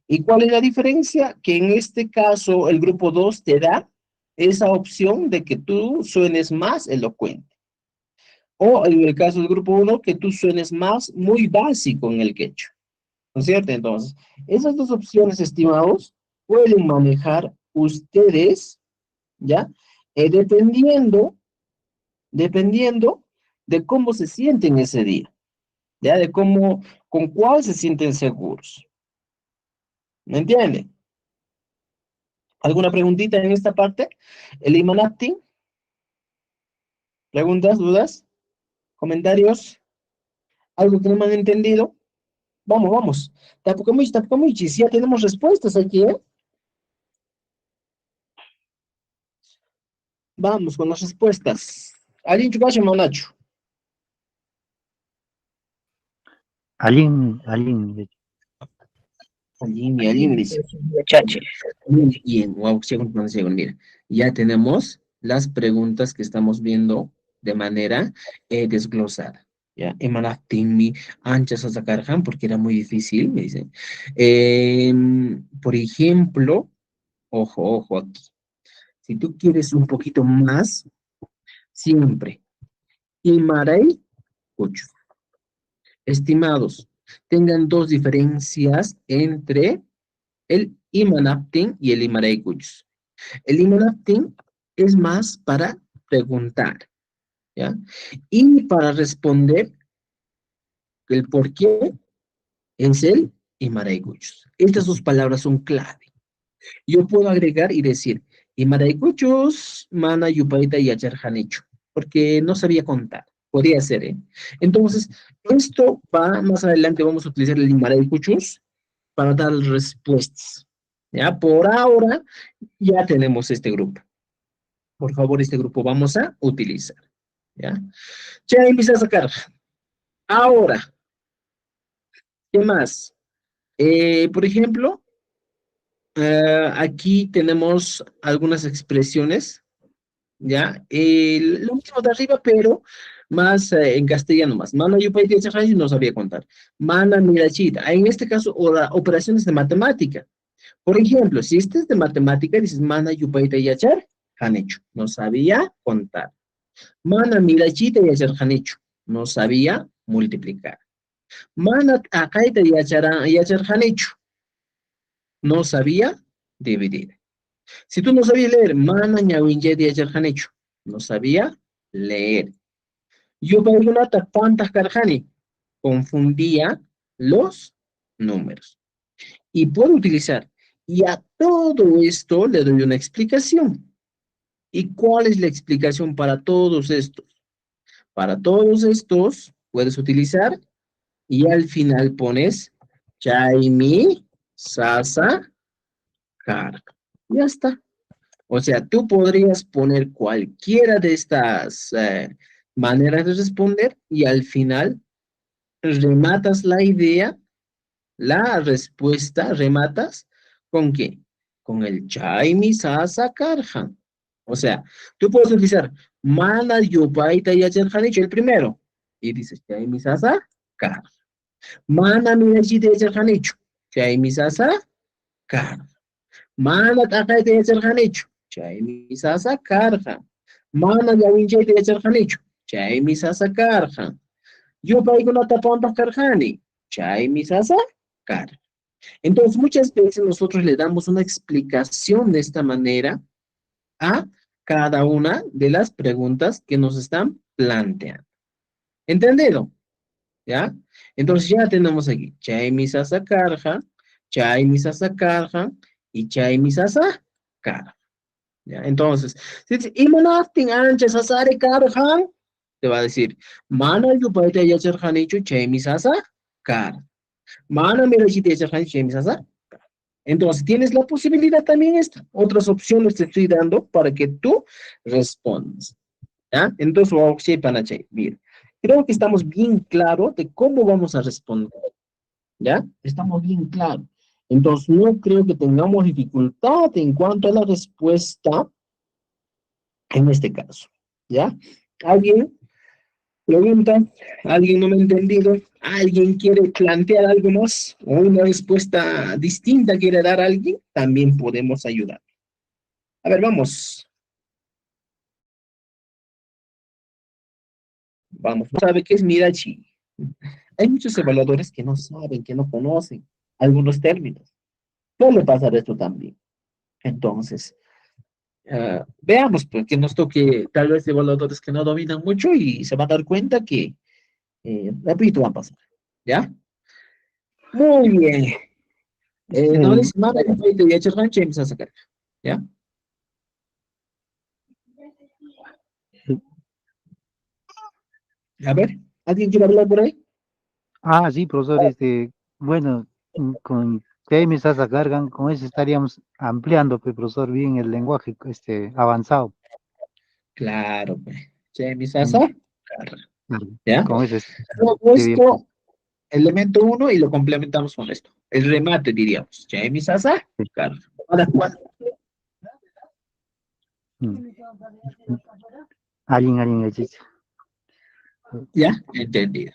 ¿Y cuál es la diferencia? Que en este caso el grupo 2 te da esa opción de que tú suenes más elocuente. O en el caso del grupo 1, que tú suenes más muy básico en el quechua. ¿No es cierto? Entonces, esas dos opciones, estimados, pueden manejar ustedes, ¿ya? Dependiendo de cómo se sienten ese día, ¿ya? De cómo, con cuál se sienten seguros. ¿Me entienden? ¿Alguna preguntita en esta parte? El Imanapti. ¿Preguntas, dudas, comentarios? ¿Algo que no me han entendido? Vamos, vamos. Tapucamuchis, ya tenemos respuestas aquí, ¿eh? Vamos con las respuestas. ¿Alguien chupache, Manacho? Alguien, Alguien dice. Chachi. Muy bien, wow, segundo, mira. Ya tenemos las preguntas que estamos viendo de manera desglosada. Ya, Emanatimi, anchas a sacarjan, porque era muy difícil, me dicen. Por ejemplo, ojo aquí. Si tú quieres un poquito más, siempre. Imaray, Cucho. Estimados, tengan dos diferencias entre el Imanaptin y el Imaray Cuchos. El Imanaptin es más para preguntar, ¿ya? Y para responder el por qué es el Imaray Cuchos. Estas dos palabras son clave. Yo puedo agregar y decir, Imaray Cuchos, mana yupaita y acharjanicho, porque no sabía contar. Podría ser, ¿eh? Entonces, esto va más adelante, vamos a utilizar el Imaray Cuchos para dar respuestas. ¿Ya? Por ahora, ya tenemos este grupo. Por favor, este grupo vamos a utilizar. ¿Ya? Ya empieza a sacar. Ahora, ¿qué más? Por ejemplo, aquí tenemos algunas expresiones, ¿ya? Lo mismo de arriba, pero más en castellano más. Mana yupay no sabía contar. Mana mirachita. En este caso, operaciones de matemática. Por ejemplo, si este es de matemática, dices mana yupaita yachar, han hecho. No sabía contar. Mana mirachita yachar han hecho. No sabía multiplicar. Mana akaita yachar han hecho. No sabía dividir. Si tú no sabías leer, mana ñawinye yachar han hecho. No sabía leer. Yo para una tapantas carjani. Confundía los números. Y puedo utilizar. Y a todo esto le doy una explicación. ¿Y cuál es la explicación para todos estos? Para todos estos puedes utilizar y al final pones Chaimi, Sasa, Kar. Ya está. O sea, tú podrías poner cualquiera de estas maneras de responder y al final rematas la idea, la respuesta, rematas ¿con qué? Con el Chaimi, Sasa, Karhan. O sea, tú puedes utilizar Mana, Yupaita y Acherjanicho, el primero. Y dices Chaimi, Sasa, Karhan. Mana, Mirachita y Acherjanicho. Chaimi, Sasa, Karhan. Mana, Takaita y Acherjanicho. Chaimi, Sasa, Karhan. Mana, Yawinchaita y Acherjanicho. Chaimi, Sasa, Karhan. Yupaikuna Taponta Karhani. Chaimi, Sasa, Karhan. Entonces, muchas veces nosotros le damos una explicación de esta manera a cada una de las preguntas que nos están planteando. ¿Entendido? ¿Ya? Entonces ya tenemos aquí Chaimi Sasa Karja, Chaimi Sasa Karja y Chaimi Sasa Karja. ¿Ya? Entonces, si dice, Imanaftin Ancha Sasare Karja, te va a decir, Mana Yupaita Yachar Hanichu Chaimi Sasa Karja. Mana Mirachita Yachar Hanichu Chaimi Sasa. Entonces, tienes la posibilidad también esta. Otras opciones te estoy dando para que tú respondas. ¿Ya? Entonces, mira. Creo que estamos bien claros de cómo vamos a responder, ¿ya? Estamos bien claros. Entonces, no creo que tengamos dificultad en cuanto a la respuesta en este caso, ¿ya? ¿Alguien pregunta? ¿Alguien no me ha entendido? ¿Alguien quiere plantear algo más? ¿O una respuesta distinta quiere dar alguien? También podemos ayudar. A ver, vamos. Vamos. ¿Sabe qué es Mirachi? Hay muchos evaluadores que no saben, que no conocen algunos términos. Suele pasar esto también. Entonces, veamos, pues, que nos toque tal vez evaluadores que no dominan mucho y se van a dar cuenta que, repito, va a pasar. ¿Ya? Muy bien. No dice nada, ya Cherranche empieza a sacar. ¿Ya? A ver, ¿alguien quiere hablar por ahí? Ah, sí, profesor, bueno, con James Asa Cargan, con eso estaríamos ampliando, pues, profesor, bien el lenguaje, avanzado. Claro, pues. Che, Mm, Sasa. Claro. claro, ¿Ya? con eso Luego bien, pues. esto, elemento uno, y lo complementamos con esto. El remate, diríamos. Che, Sasa. Sí. Claro. Ahora, ¿cuál? Mm. Alguien, dice. ¿Ya? Entendido.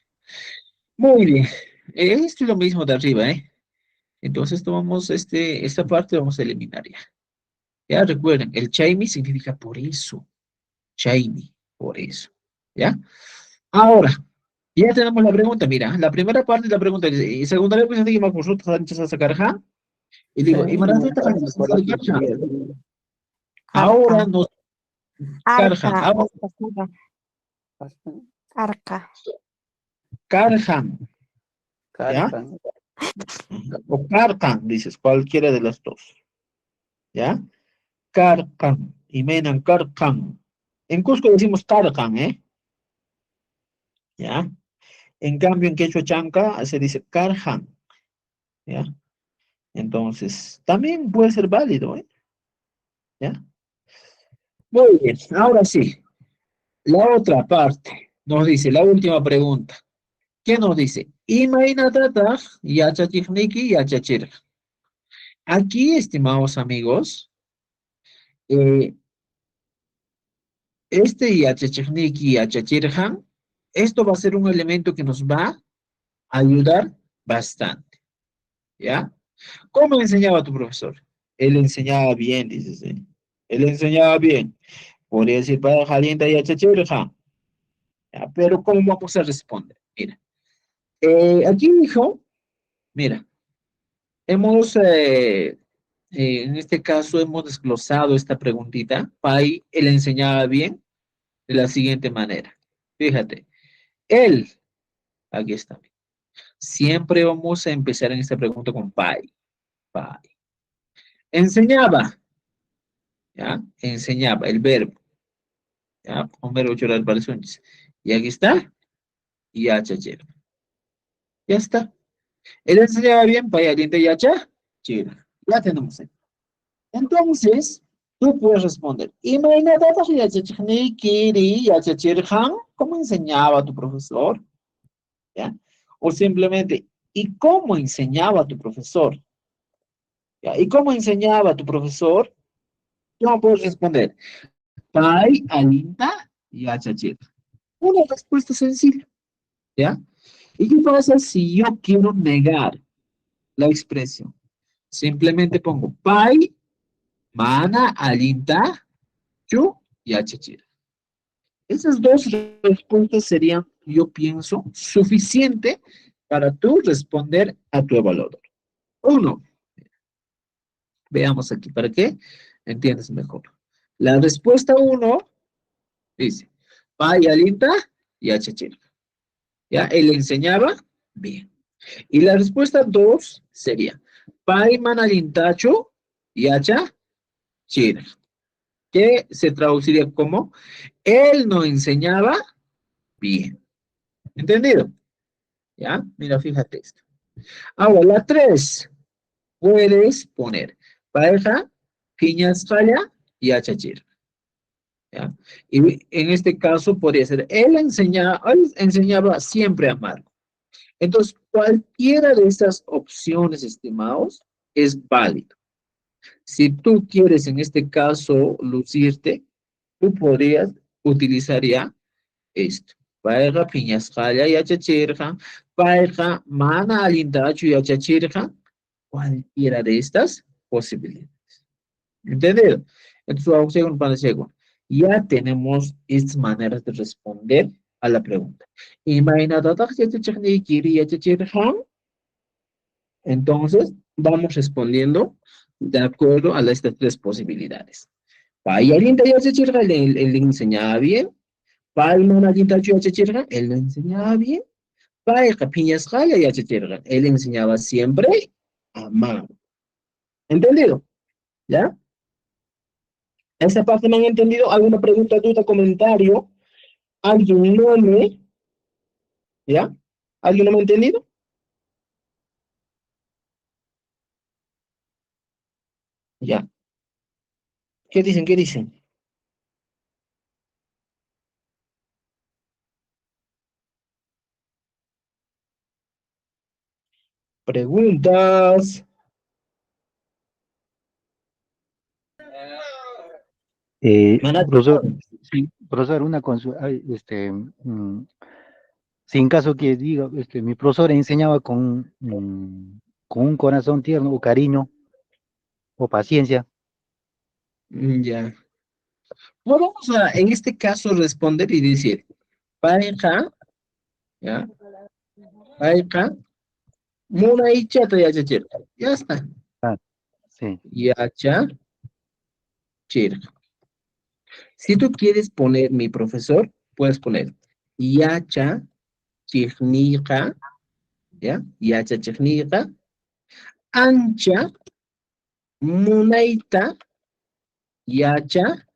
Muy bien. Esto es lo mismo de arriba, ¿eh? Entonces tomamos esta parte, vamos a eliminar ya. Ya recuerden, el Chaimi significa por eso. Chaimi, por eso. ¿Ya? Ahora, ya tenemos la pregunta. Mira, la primera parte de la pregunta dice, y segunda vez, pues, digo, por supuesto, Sánchez a sacar, ja. Y digo, y Maratita, ahora nos carjan, Arca. ahora Arca. carjan, ¿ya? Carcan. O carcan, dices, cualquiera de las dos, ¿ya? Carcan, y menan carcan. En Cusco decimos carcan, ¿eh? ¿Ya? En cambio, en quechua chanca se dice carjan, ¿ya? Entonces, también puede ser válido, ¿eh? ¿Ya? Muy bien, ahora sí, la otra parte nos dice, la última pregunta. ¿Qué nos dice? Imainatata yachachikniki yachachir. Aquí, estimados amigos, eh, este yachachikniki yachachirhan, esto va a ser un elemento que nos va a ayudar bastante, ¿ya? ¿Cómo enseñaba tu profesor? Él enseñaba bien, dices, ¿eh? Él enseñaba bien. Podría decir para Jalienta yachachirhan. ¿Ya? Pero ¿cómo vamos a responder? Mira, aquí dijo, mira, hemos, en este caso, hemos desglosado esta preguntita. Pai, él enseñaba bien de la siguiente manera. Fíjate, él, aquí está. Siempre vamos a empezar en esta pregunta con Pai. Pai. Enseñaba, ¿ya? Enseñaba, el verbo, ¿ya? Un verbo chorar para sueños. Y aquí está, y achachero. Ya está. Él enseñaba bien, Pai, aliente, yacha, chira. Ya tenemos. Entonces, tú puedes responder, ¿cómo enseñaba tu profesor? ¿Ya? O simplemente, ¿y cómo enseñaba tu profesor? ¿Ya? ¿Y cómo enseñaba tu profesor? ¿Cómo puedes responder? Pai, alinta y achachir. Una respuesta sencilla, ¿ya? ¿Y qué pasa si yo quiero negar la expresión? Simplemente pongo pai, mana, alinta, chu y achachir. Esas dos respuestas serían, yo pienso, suficiente para tú responder a tu evaluador. Uno, veamos aquí, ¿para qué? Entiendes mejor. La respuesta uno dice, vaya linda y achachir. ¿Ya? Él enseñaba bien. Y la respuesta dos sería, pai manalintacho y acha chira. Que se traduciría como, él no enseñaba bien. ¿Entendido? ¿Ya? Mira, fíjate esto. Ahora, la 3, puedes poner pareja, piñas falla y achachir. ¿ya? Y en este caso podría ser, él enseñaba siempre a Marco. Entonces, cualquiera de estas opciones, estimados, es válido. Si tú quieres, en este caso, lucirte, tú podrías utilizar ya esto. Payqa piñasqalla yachachirqa, payqa mana allintachu yachachirqa, cualquiera de estas posibilidades. ¿Entendido? Entonces, segundo para segundo. Ya tenemos estas maneras de responder a la pregunta. Imagínate, entonces, vamos respondiendo de acuerdo a estas tres posibilidades. Payalinta yachachirqa, él enseñaba bien. Paimana yintachu yachachirqa, él no enseñaba bien. Payqa piñasqalla yachachirqa, él enseñaba siempre a mano. ¿Entendido? ¿Ya? Esa parte me han entendido. ¿Alguna pregunta, duda, comentario? ¿Alguien no me? ¿Ya? ¿Alguien no me ha entendido? Ya. ¿Qué dicen? ¿Qué dicen? Preguntas. Manacho. Profesor, sí, profesor, una consulta, si en caso que diga, mi profesor enseñaba con un corazón tierno o cariño o paciencia. Ya. Bueno, vamos a, en este caso, responder y decir, pareja, ¿ya? Pareja, muna y chata yachachirqa. Ya está. Ah, sí. Yachachirqa. Si tú quieres poner mi profesor, puedes poner yacha chigniqa, ¿ya? Yacha chigniqa, ancha munaita yacha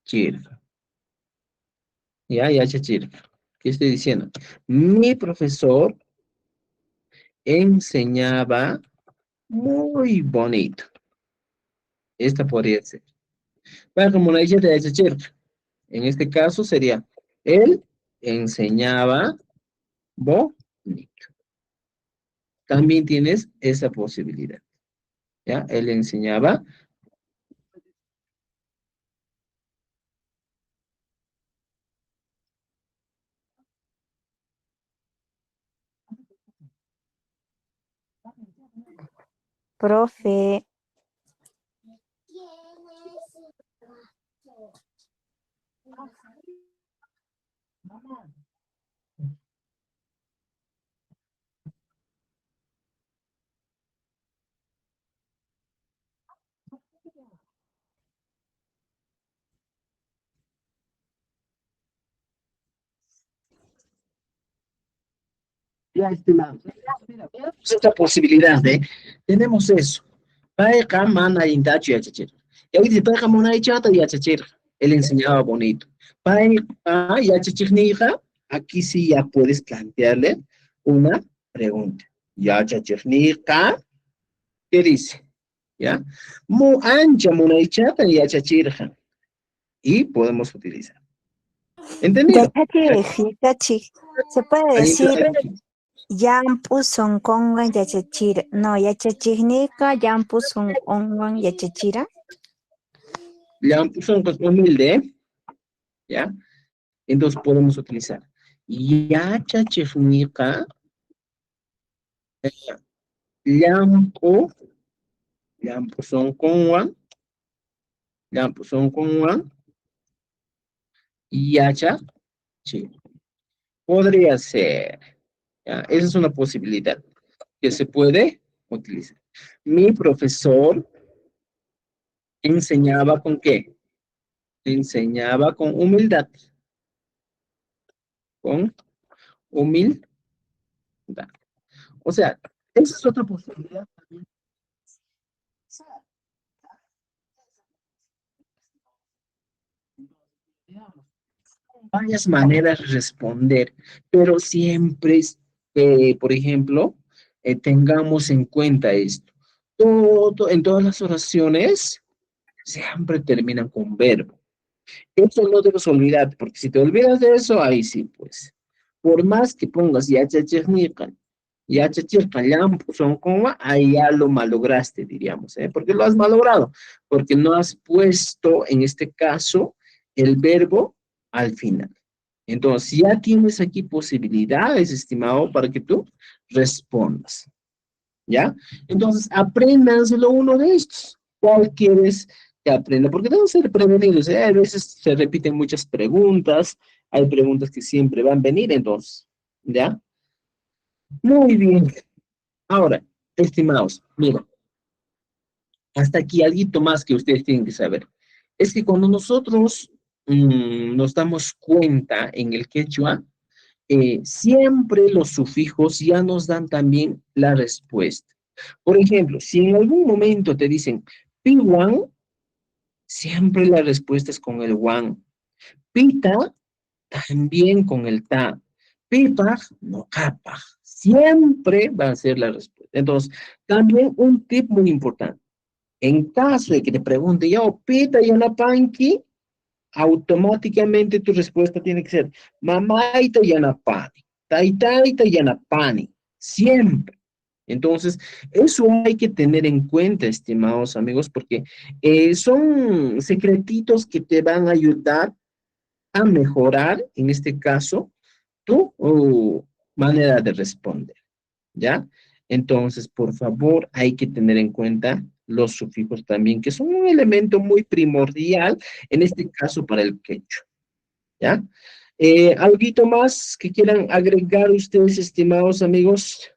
chirqa. Ya, yacha chirqa. ¿Qué estoy diciendo? Mi profesor enseñaba muy bonito. Esta podría ser. Para munaita yacha chirqa. En este caso sería, él enseñaba bonito. También tienes esa posibilidad. ¿Ya? Él enseñaba. Profe, Ya, estimado. Mira, tenemos esta posibilidad, ¿eh? Tenemos eso. Paeja mana indacho yachachir. Y ahorita paeja mona y chata yachachir. Él enseñaba bonito. Paeja yachachir hija. Aquí sí ya puedes plantearle una pregunta. Yachachir hija. ¿Qué dice? ¿Ya? Mu ancha mona y chata yachachir. Y podemos utilizar. ¿Entendido? yachachi, se puede decir yampu son congan yachachira. No, yachachignica yampu son congan yachachira. Son pues, humilde, ¿eh? ¿Ya? Entonces podemos utilizar yachachignica llampu, llampu son conwan, yacha, sí. Podría ser, ¿ya? Esa es una posibilidad que se puede utilizar. Mi profesor enseñaba con qué? Enseñaba con humildad. Con humildad. O sea, esa es otra posibilidad también. Varias maneras de responder, pero siempre, por ejemplo, tengamos en cuenta esto. En todas las oraciones siempre terminan con verbo. Eso no debes olvidar, porque si te olvidas de eso, ahí sí, pues. Por más que pongas ya son como, ahí ya lo malograste, diríamos, ¿eh? ¿Por qué lo has malogrado? Porque no has puesto, en este caso, el verbo al final. Entonces, ya tienes aquí posibilidades, estimado, para que tú respondas. ¿Ya? Entonces, apréndanselo uno de estos. ¿Cuál quieres que aprenda? Porque deben ser prevenidos, ¿eh? A veces se repiten muchas preguntas, hay preguntas que siempre van a venir, entonces, ¿ya? Muy bien. Ahora, estimados, mira, hasta aquí algo más que ustedes tienen que saber. Es que cuando nosotros nos damos cuenta en el quechua, siempre los sufijos ya nos dan también la respuesta. Por ejemplo, si en algún momento te dicen piwan, siempre la respuesta es con el wan. Pita, también con el ta. Pipaj, no capaj. Siempre va a ser la respuesta. Entonces, también un tip muy importante. En caso de que te pregunte yo, pita y anapanki, automáticamente tu respuesta tiene que ser mamaita y anapani, taitaita y anapani. Siempre. Entonces, eso hay que tener en cuenta, estimados amigos, porque son secretitos que te van a ayudar a mejorar, en este caso, tu manera de responder, ¿ya? Entonces, por favor, hay que tener en cuenta los sufijos también, que son un elemento muy primordial, en este caso, para el quechua, ¿ya? ¿Algo más que quieran agregar ustedes, estimados amigos?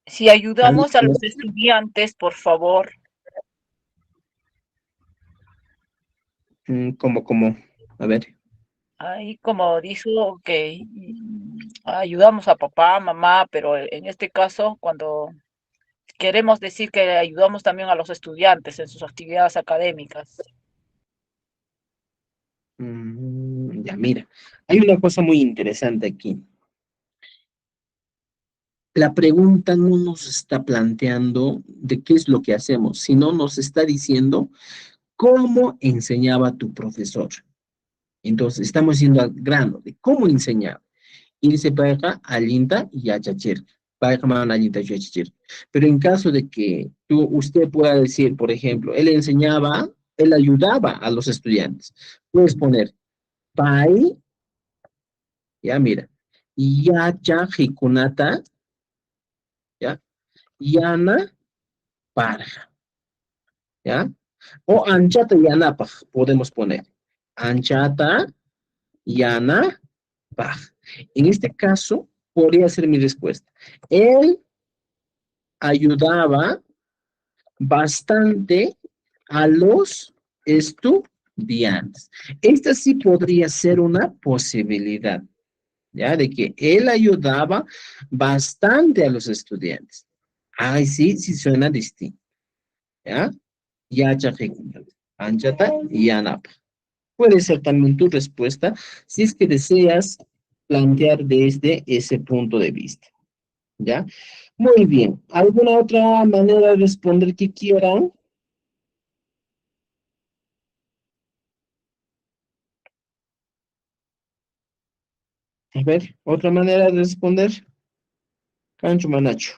Si ayudamos a los estudiantes, por favor. Como, a ver. Ahí como dijo que ayudamos a papá, mamá, pero en este caso, cuando queremos decir que ayudamos también a los estudiantes en sus actividades académicas. Ya, mira, hay una cosa muy interesante aquí. La pregunta no nos está planteando de qué es lo que hacemos, sino nos está diciendo cómo enseñaba tu profesor. Entonces, estamos yendo al grano de cómo enseñaba. Y dice para alinta y achachir. Para alinta y achachir. Pero en caso de que usted pueda decir, por ejemplo, él enseñaba, él ayudaba a los estudiantes. Puedes poner pai, ya mira, yacha hikunata, ya, yana para, ya. O anchata yanapaj, podemos poner. Anchata yanapaj. En este caso, podría ser mi respuesta. Él ayudaba bastante a los estudiantes. Esta sí podría ser una posibilidad, ¿ya? De que él ayudaba bastante a los estudiantes. Ay, sí, sí suena distinto, ¿ya? Yacha anchata y anapa. Puede ser también tu respuesta si es que deseas plantear desde ese punto de vista, ¿ya? Muy bien. ¿Alguna otra manera de responder que quieran? A ver, otra manera de responder. Cancho Manacho.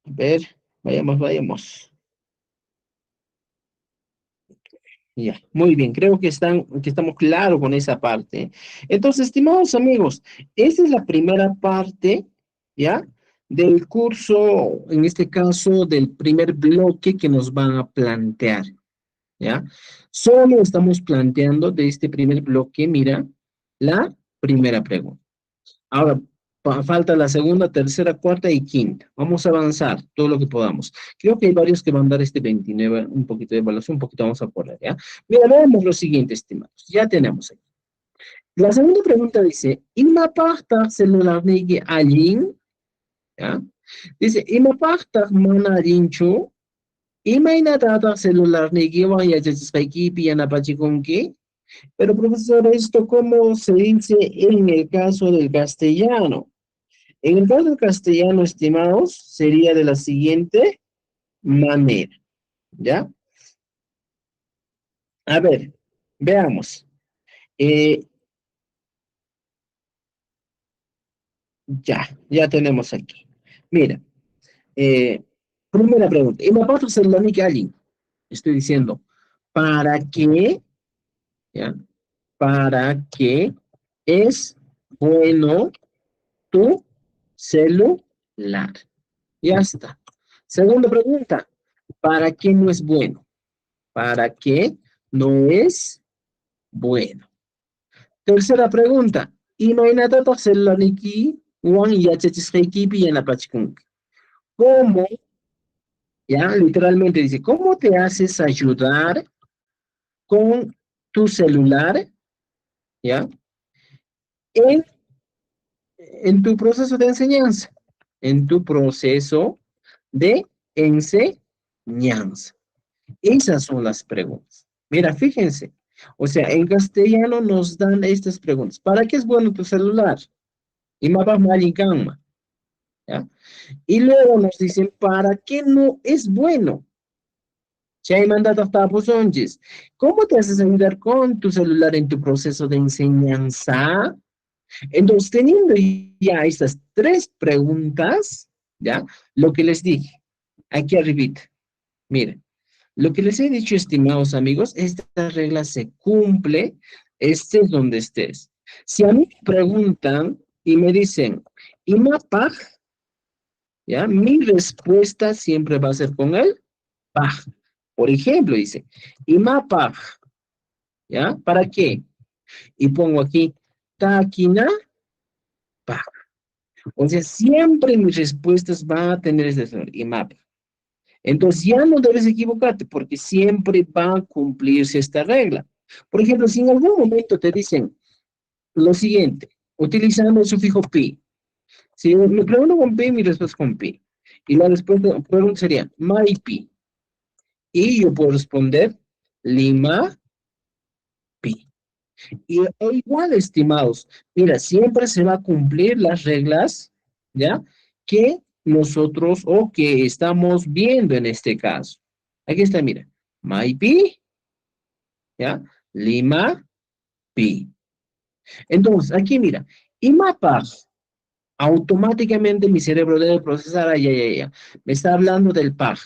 A ver, vayamos. Ya, muy bien, creo que estamos claros con esa parte. Entonces, estimados amigos, esa es la primera parte, ¿ya? Del curso, en este caso, del primer bloque que nos van a plantear, ¿ya? Solo estamos planteando de este primer bloque, mira, la primera pregunta. Ahora, falta la segunda, tercera, cuarta y quinta. Vamos a avanzar todo lo que podamos. Creo que hay varios que van a dar este 29, un poquito de evaluación, un poquito vamos a poner, ¿ya? Mira, veamos lo siguiente, estimados. Ya tenemos aquí. La segunda pregunta dice, ¿Imapaqtaq celularniyki allin? ¿Ya? Dice, ¿Imapaqtaq mana allinchu? ¿Imaynatataq celularniykiwan yachachisqaykipi yanapachikunki? Pero profesor, ¿esto cómo se dice en el caso del castellano? En el caso del castellano, estimados, sería de la siguiente manera, ¿ya? A ver, veamos. Eh, ya tenemos aquí. Mira, eh, primera pregunta. ¿Y me vas a hacer la única alguien? Estoy diciendo, ¿para qué? ¿Ya? ¿Para qué es bueno tu celular? Ya está. Segunda pregunta. ¿Para qué no es bueno? ¿Para qué no es bueno? Tercera pregunta. Imaynatata celularniki wan yachachisqaykipi yanapachkunki. ¿Cómo? Ya, literalmente dice, ¿cómo te haces ayudar con tu celular? ¿Ya? En, en tu proceso de enseñanza. En tu proceso de enseñanza. Esas son las preguntas. Mira, fíjense. O sea, en castellano nos dan estas preguntas. ¿Para qué es bueno tu celular? Y mapas malincanma. ¿Ya? Y luego nos dicen, ¿para qué no es bueno? Chay mandado hasta Pusonges. ¿Cómo te haces ayudar con tu celular en tu proceso de enseñanza? Entonces, teniendo ya estas tres preguntas, ¿ya? Lo que les dije, aquí arribita, miren, lo que les he dicho, estimados amigos, esta regla se cumple, estés donde estés. Si a mí me preguntan y me dicen, ¿y mapa? ¿Ya? Mi respuesta siempre va a ser con el paj. Por ejemplo, dice, ¿y mapa? ¿Ya? ¿Para qué? Y pongo aquí, taquina, paj. O sea, siempre mis respuestas van a tener ese sonoro, y mapa. Entonces ya no debes equivocarte porque siempre va a cumplirse esta regla. Por ejemplo, si en algún momento te dicen lo siguiente, utilizando el sufijo pi. Si me pregunto con pi, mi respuesta es con pi. Y la respuesta pregunta sería, my pi. Y yo puedo responder, lima pi. Y e igual, estimados, mira, siempre se va a cumplir las reglas, ¿ya? Que nosotros o que estamos viendo en este caso. Aquí está, mira, my pi, ¿ya? Lima pi. Entonces, aquí mira, y mapas, automáticamente mi cerebro debe procesar, ya. Me está hablando del pag.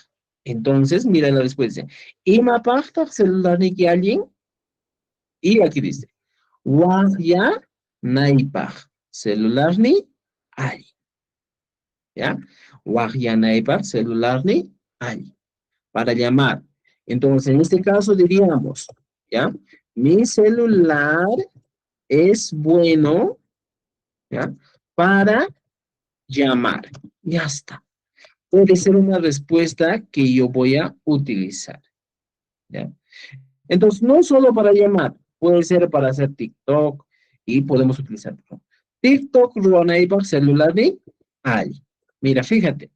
Entonces, mira la respuesta. Y mapas, celular ni alguien, y aquí dice, ya naipag, celular ni hay. ¿Ya? Ya naipag, celular ni hay. Para llamar. Entonces, en este caso diríamos, ¿ya? Mi celular es bueno, ¿ya? Para llamar. Ya está. Puede ser una respuesta que yo voy a utilizar. ¿Ya? Entonces, no solo para llamar, puede ser para hacer TikTok y podemos utilizar TikTok, Ruanaibar, celular de hay. Mira, fíjate.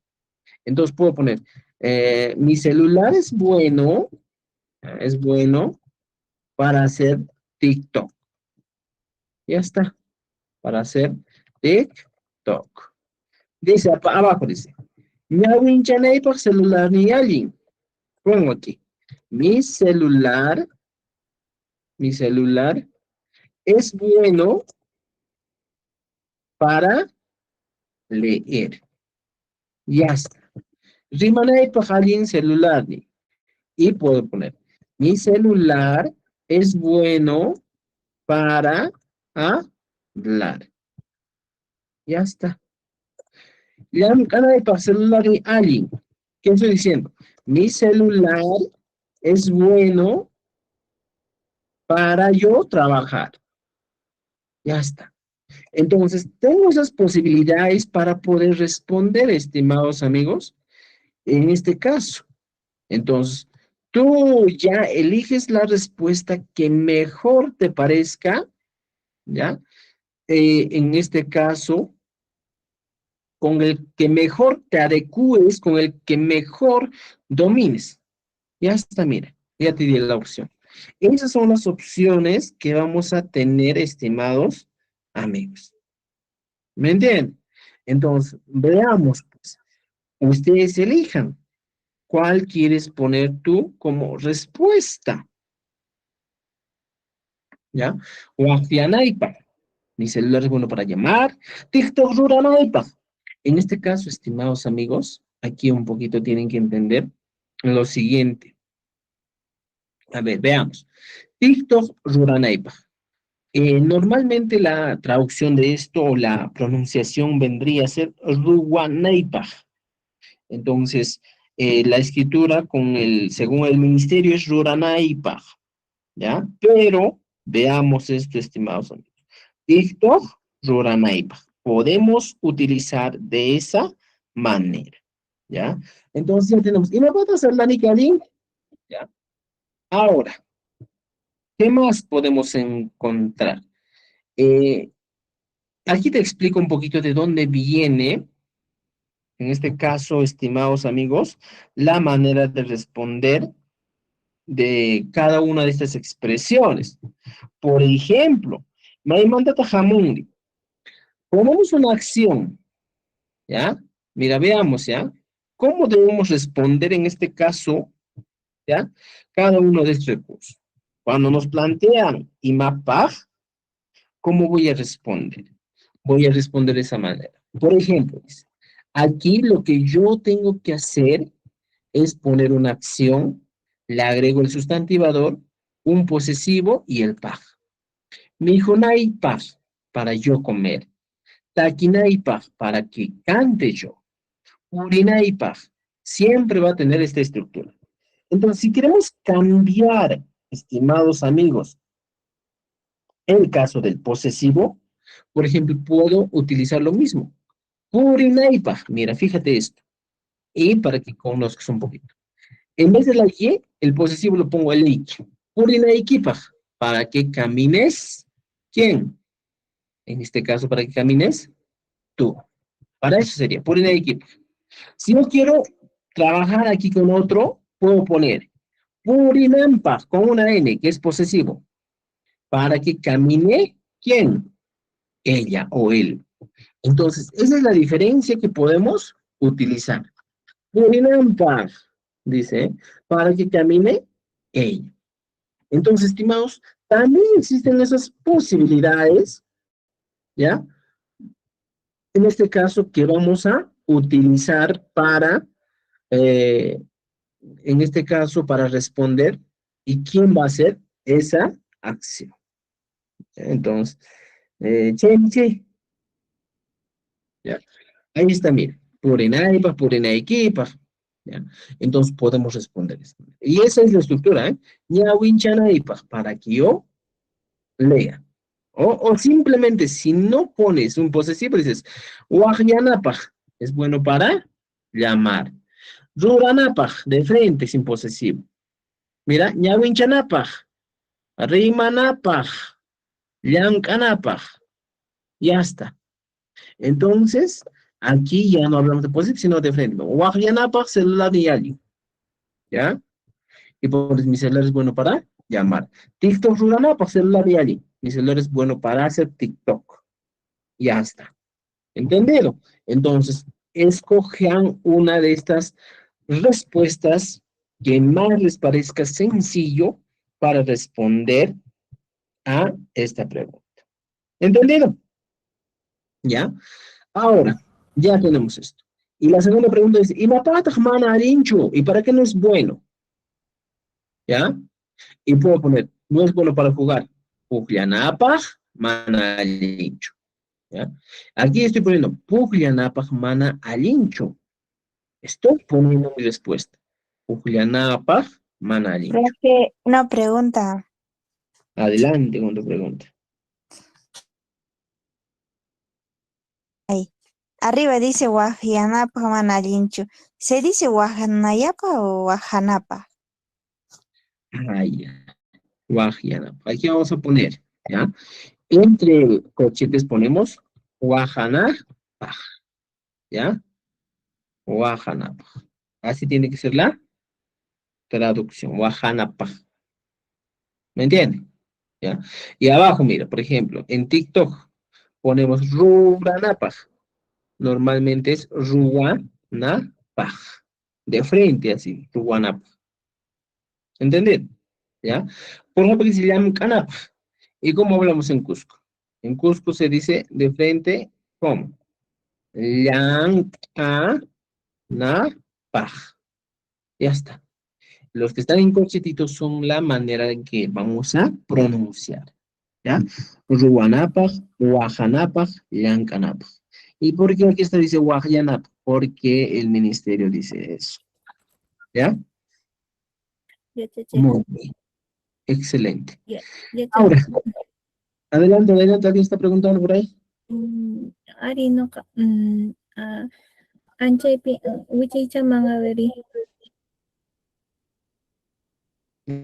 Entonces puedo poner, mi celular es bueno para hacer TikTok. Ya está, para hacer TikTok. Dice abajo, dice, por celular ni alguien. Pongo aquí, mi celular es bueno para leer. Ya está. Rimanay pajalin celular ni. Y puedo poner, mi celular es bueno para hablar. Ya está. Ya canay para celular ni alguien. ¿Qué estoy diciendo? Mi celular es bueno para yo trabajar. Ya está. Entonces, tengo esas posibilidades para poder responder, estimados amigos, en este caso. Entonces, tú ya eliges la respuesta que mejor te parezca, ¿ya? En este caso, con el que mejor te adecues, con el que mejor domines. Ya está, mira, ya te di la opción. Esas son las opciones que vamos a tener, estimados amigos. ¿Me entienden? Entonces, veamos, pues, ustedes elijan cuál quieres poner tú como respuesta. ¿ya? Wafianaipa, mi celular es bueno para llamar. TikTok Ruranaipa. En este caso, estimados amigos, aquí un poquito tienen que entender lo siguiente. A ver, veamos. TikTok Ruranaipa. Normalmente la traducción de esto o la pronunciación vendría a ser Ruwanaipa. Entonces, la escritura según el ministerio es Ruranaipa, ¿ya? Pero veamos esto, estimados amigos. TikTok Ruranaipa. Podemos utilizar de esa manera, ¿ya? Entonces ya tenemos. Y me puedo hacer la Nikalin, ¿ya? Ahora, ¿qué más podemos encontrar? Aquí te explico un poquito de dónde viene, en este caso, estimados amigos, la manera de responder de cada una de estas expresiones. Por ejemplo, Maimanda Tajamundi, ponemos una acción, ¿ya? Mira, veamos, ¿ya? ¿Cómo debemos responder en este caso, ¿ya? Cada uno de estos recursos. Cuando nos plantean IMAPAG, ¿cómo voy a responder? Voy a responder de esa manera. Por ejemplo, aquí lo que yo tengo que hacer es poner una acción, le agrego el sustantivador, un posesivo y el pag. Mijunay pag, para yo comer. Takinay pag, para que cante yo. Urinay pag, siempre va a tener esta estructura. Entonces, si queremos cambiar, estimados amigos, el caso del posesivo, por ejemplo, puedo utilizar lo mismo. Purinaipa, mira, fíjate esto. Y para que conozcas un poquito. En vez de la Y, el posesivo lo pongo el ich. Purinaikipa, para que camines. ¿Quién? En este caso, para que camines tú. Para eso sería Purinaikipa. Si no quiero trabajar aquí con otro, puedo poner Purinampa con una N, que es posesivo. Para que camine, ¿quién? Ella o él. Entonces, esa es la diferencia que podemos utilizar. Purinampa, dice, para que camine ella. Entonces, estimados, también existen esas posibilidades, ¿ya? En este caso, que vamos a utilizar para, en este caso, para responder, ¿y quién va a hacer esa acción? Entonces, che, ¿ya? Ahí está, mire, Purinaipa, Purinaikipa, ¿ya? Entonces podemos responder esto. Y esa es la estructura, ¿eh? Ñawinchanaipaj, para que yo lea. O simplemente, si no pones un posesivo, dices, Wajyanapaj, es bueno para llamar. Ruranapaj, de frente, sin posesivo. Mira, Ñawinchanapaj, Rimanapaj, Llankanapaj, ya está. Entonces, aquí ya no hablamos de posesivo, sino de frente. Wajyanapaj, celular de alguien. ¿Ya? Y por mi celular es bueno para llamar. TikTok Ruranapaj, celular de alguien. Mi celular es bueno para hacer TikTok. Ya está. ¿Entendido? Entonces, escojan una de estas respuestas que más les parezca sencillo para responder a esta pregunta. ¿Entendido? ¿Ya? Ahora, ya tenemos esto. Y la segunda pregunta es, ¿y ¿y para qué no es bueno? ¿Ya? Y puedo poner, no es bueno para jugar. Puglianapaj, mana alincho. ¿Ya? Aquí estoy poniendo Puglianapaj, mana alincho. Estoy poniendo mi respuesta. Puglianapaj, mana alincho. Profe, una pregunta. Adelante con tu pregunta. Ahí. Arriba dice Guajianapa Manalinchu. ¿Se dice Guajanayapa o Guajanapa? Ay, Guajianapaj. Aquí vamos a poner, ¿ya? Entre corchetes ponemos Guajanapaj, ¿ya? Guajanapaj. Así tiene que ser la traducción. Guajanapaj. ¿Me entienden? ¿Ya? Y abajo, mira, por ejemplo, en TikTok ponemos Ruranapaj. Normalmente es Ruanapaj. De frente, así, Ruanapaj. ¿Entendieron? ¿Ya? Por ejemplo, que se llama Canapaj. ¿Y cómo hablamos en Cusco? En Cusco se dice de frente, ¿cómo? Llanca, na, paj. Ya está. Los que están en corchetitos son la manera en que vamos a pronunciar. ¿Ya? Ruanapaj, Guajanapaj, Llancanapaj. ¿Y por qué aquí está dice Guajanapaj? Porque el ministerio dice eso. ¿Ya? Ya, chacha. Muy bien. Excelente. Ya, ya, Ahora, chacha. adelante, adelante. ¿Alguien está preguntando por ahí? Ari no ka, anchaypi, wichaychaman averi.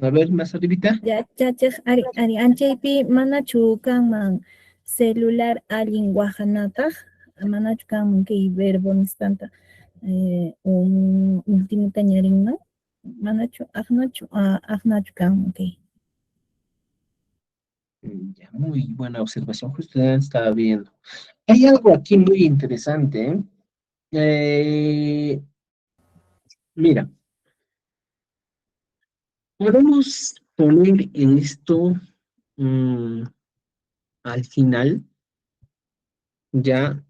A ver, más arribita. Ya, chachaj, ari, anchaypi manachu kanman celular allin wahanapaj, manachu kanman kay verbo nistanta, último tañarin, ¿no? Manachu, ajnachu kanman kay. Ya, muy buena observación. Justo ya estaba viendo. Hay algo aquí muy interesante, ¿eh? Mira, podemos poner en esto mm, al final, ya,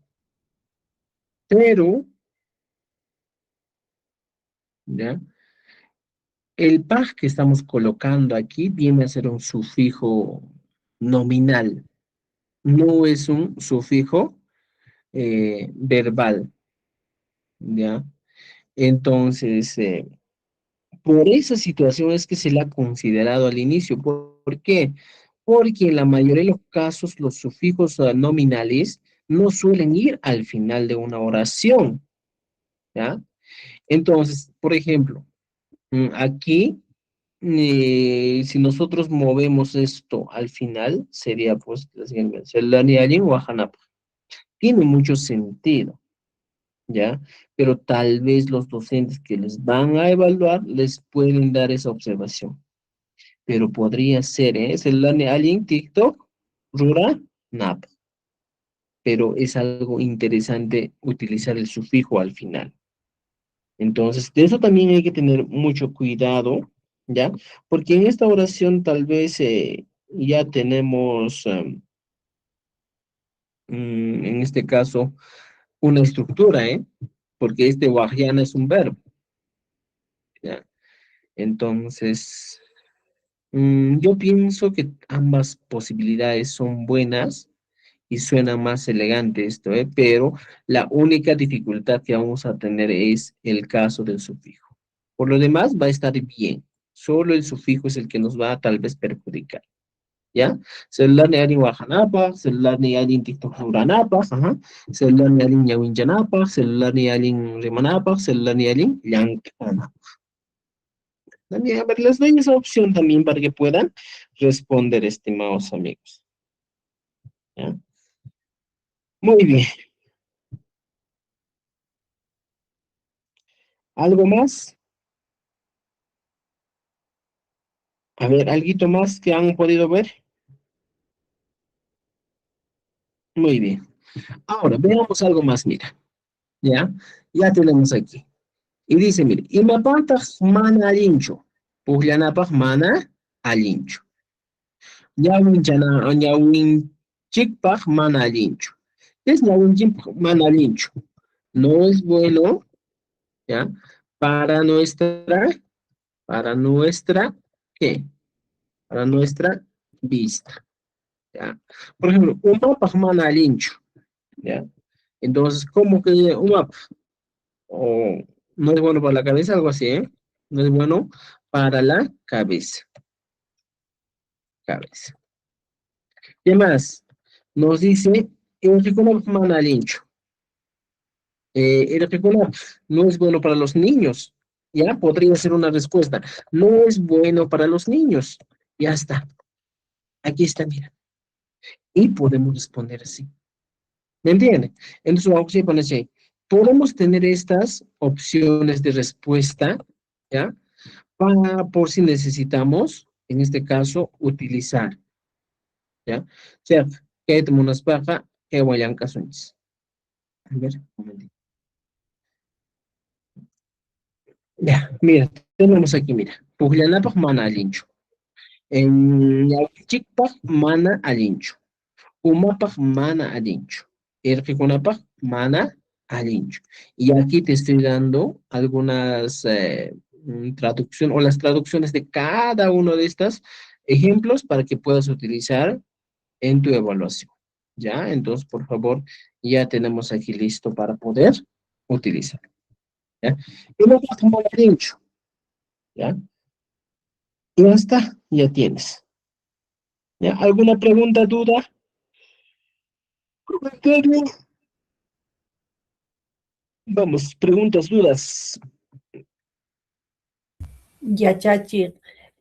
pero, ya, el paj que estamos colocando aquí viene a ser un sufijo nominal, no es un sufijo verbal, ¿ya? Entonces, por esa situación es que se le ha considerado al inicio. ¿Por qué? Porque en la mayoría de los casos los sufijos nominales no suelen ir al final de una oración, ¿ya? Entonces, por ejemplo, aquí, si nosotros movemos esto al final, sería pues la siguiente, Selani Alin Wahanapa. Tiene mucho sentido, ¿ya? Pero tal vez los docentes que les van a evaluar les pueden dar esa observación. Pero podría ser, ¿eh? Selani Alin TikTok, Rura, Nap. Pero es algo interesante utilizar el sufijo al final. Entonces, de eso también hay que tener mucho cuidado, ¿ya? Porque en esta oración tal vez ya tenemos, en este caso, una estructura, ¿eh? Porque este guardiana es un verbo, ¿ya? Entonces, yo pienso que ambas posibilidades son buenas y suena más elegante esto, ¿eh? Pero la única dificultad que vamos a tener es el caso del sufijo. Por lo demás, va a estar bien. Solo el sufijo es el que nos va a tal vez perjudicar. ¿Ya? Celular ni alin wahanapa, celular ni alin tiktok huranapa, ajá. Celular ni alin yawinjanapa, celular ni alin rimanapa, celular ni alin yankanapa. También, a ver, les doy esa opción también para que puedan responder, estimados amigos. ¿Ya? Muy bien. ¿Algo más? A ver, ¿alguito más que han podido ver? Muy bien. Ahora, veamos algo más, mira. ¿Ya? Ya tenemos aquí. Y dice, mire, imapantaq mana allinchu. Pukllanapaq mana allinchu. Ñawinchikpaq mana allinchu. ¿Qué es ñawinchikpaq mana allinchu? No es bueno, ¿ya? Para nuestra, ¿qué? Para nuestra vista, ¿ya? Por ejemplo, un mapa mana allinchu, ¿ya? Entonces, ¿cómo que un mapa? O no es bueno para la cabeza, algo así, ¿eh? No es bueno para la cabeza. Cabeza. ¿Qué más? Nos dice, el Ricolab manalincho. El Ricolab no es bueno para los niños. Ya podría ser una respuesta. No es bueno para los niños. Ya está. Aquí está, mira. Y podemos responder así. ¿Me entiende? Entonces vamos a poner así. Podemos tener estas opciones de respuesta, ¿ya? Para, por si necesitamos, en este caso, utilizar, ¿ya? Chef, que tenemos unas paja, que vayan casunes. A ver, un momentito. Ya, mira, tenemos aquí, mira. Puglanapak mana alincho. En ñawinchikpaq mana allinchu. Umapaq mana allinchu. Irqikunapaq mana allinchu. Y aquí te estoy dando algunas traducciones o las traducciones de cada uno de estos ejemplos para que puedas utilizar en tu evaluación. ¿Ya? Entonces, por favor, ya tenemos aquí listo para poder utilizar. ¿Ya? Y luego como allinchu. ¿Ya? Y ya está, ya tienes. ¿Ya? ¿Alguna pregunta, duda? ¿Comentario? Vamos, preguntas, dudas. Yachachi,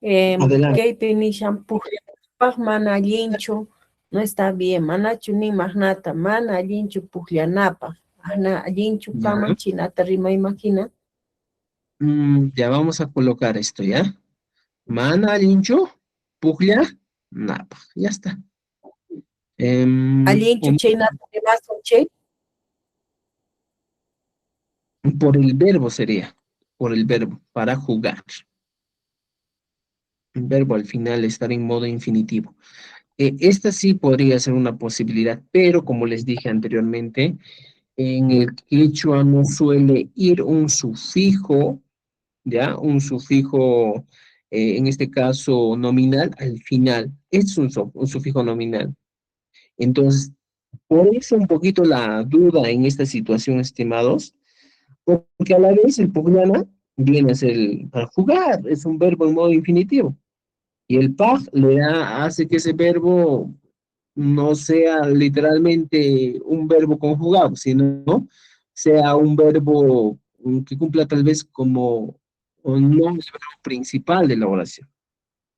Adelante. kaypi nishan pukllanapaq mana allinchu, no está bien, manachu nimagnata, mana allinchu pukllanapaq, mana allinchu Ya. kaman chinata rima imagina. Ya vamos a colocar esto, ¿ya? Mana allinchu, puglia, napa. Ya está. Allinchu chaynata rimasun chay, Por el verbo sería. Por el verbo, para jugar. El verbo al final estar en modo infinitivo. Esta sí podría ser una posibilidad, pero como les dije anteriormente, en el quechua no suele ir un sufijo, ¿ya? Un sufijo, en este caso nominal, al final. Es un sufijo nominal. Entonces, por eso un poquito la duda en esta situación, estimados, porque a la vez el pugnana viene a ser para jugar, es un verbo en modo infinitivo. Y el pag hace que ese verbo no sea literalmente un verbo conjugado, sino sea un verbo que cumpla tal vez como un no el verbo principal de la oración,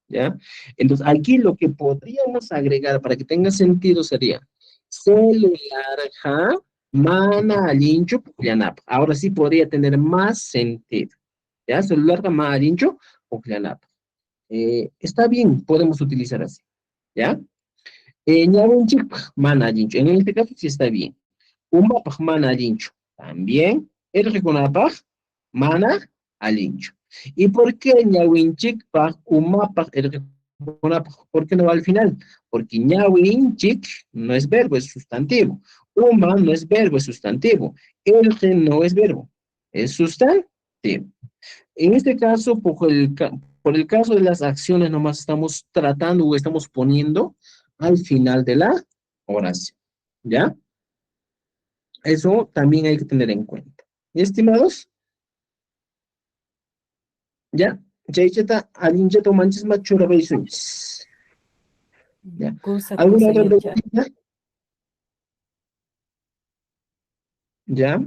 ¿ya? Entonces, aquí lo que podríamos agregar para que tenga sentido sería celular, mana, alincho, pucllanap. Ahora sí podría tener más sentido, ¿ya? Celular, mana, alincho, pucllanap. Está bien, podemos utilizar así, ¿ya? Ñawinchik mana allinchu. En este caso sí está bien. Umapaq mana allinchu. También. Irqikunapaq mana allinchu. ¿Y por qué ñawinchikpaq, umapaq, irqikunapaq? ¿Por qué no va al final? Porque ñawinchik no es verbo, es sustantivo. Uma no es verbo, es sustantivo. Irqi no es verbo, es sustantivo. En este caso, por el caso de las acciones, nomás estamos tratando o estamos poniendo al final de la oración. ¿Ya? Eso también hay que tener en cuenta. ¿Y estimados? ¿Ya? Chaychata, alinchato manches machura beisunis. ¿Ya? Cosa, ¿Alguna cosa, otra yacha. preguntita? ¿Ya?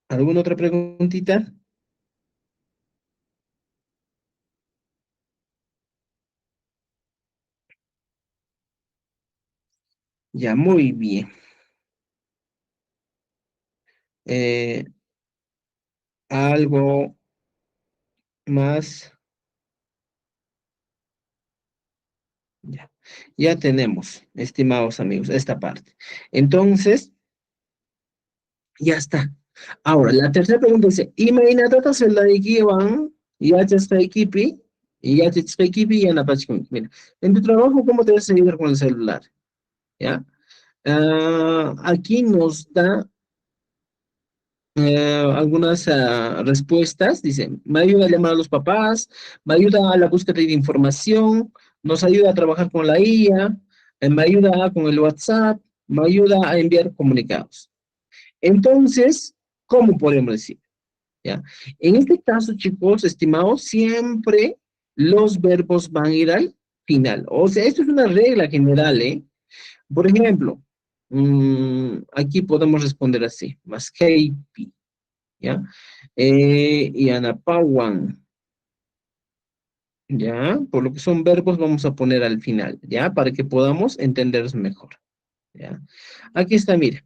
¿Alguna otra preguntita? Ya, muy bien. Eh, algo más. Ya. Ya tenemos, estimados amigos, esta parte. Entonces, ya está. Ahora, la tercera pregunta dice, imagínate se la equivan, ya te está equipi, y ya te está equipi, y en la práctica. Mira, en tu trabajo, ¿cómo te vas a ayudar con el celular? ¿Ya? Aquí nos da algunas respuestas. Dice, me ayuda a llamar a los papás, me ayuda a la búsqueda de información, nos ayuda a trabajar con la IA, me ayuda con el WhatsApp, me ayuda a enviar comunicados. Entonces, ¿cómo podemos decir? ¿Ya? En este caso, chicos, estimados, siempre los verbos van a ir al final. O sea, esto es una regla general, ¿eh? Por ejemplo, aquí podemos responder así, más keipi, ¿ya? Y anapawan, ¿ya? Por lo que son verbos vamos a poner al final, ¿ya? Para que podamos entenderlos mejor, ¿ya? Aquí está, mira,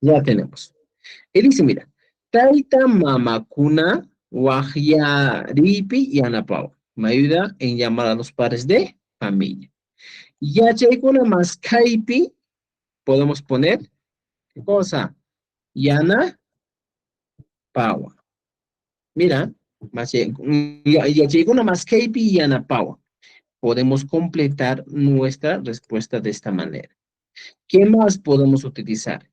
ya tenemos. Él dice, mira, taita mamakuna wahyaripi y anapawan. Me ayuda en llamar a los padres de familia. Ya chaykuna más kaipi, podemos poner, ¿qué cosa? Yana Paua. Mira, Yachayikuna más kaypi yanapawan. Podemos completar nuestra respuesta de esta manera. ¿Qué más podemos utilizar?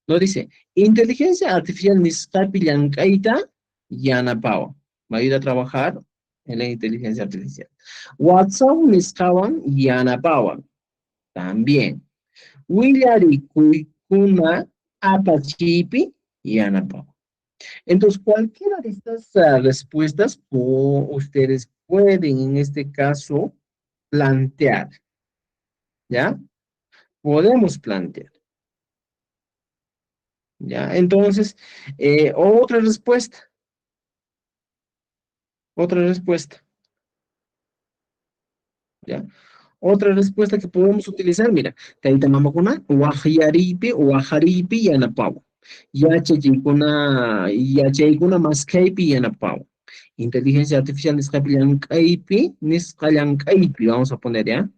Nos dice, inteligencia artificial nisqapi llank'ayta yanapawan. Va a ir a trabajar en la inteligencia artificial. WhatsApp nisqawan yanapawan. También. Willarikuykuna apachipi yanapawan. Entonces, cualquiera de estas respuestas ustedes pueden en este caso plantear, ¿ya? Podemos plantear, ¿ya? Entonces, otra respuesta, ¿ya? Otra respuesta que podemos utilizar, mira, taita mamakuna, wajyaripi, wajaripi yanapawan. Yachaykuna maskaypi yanapawan. Inteligencia artificial nisqallankaypi, vamos a poner ya.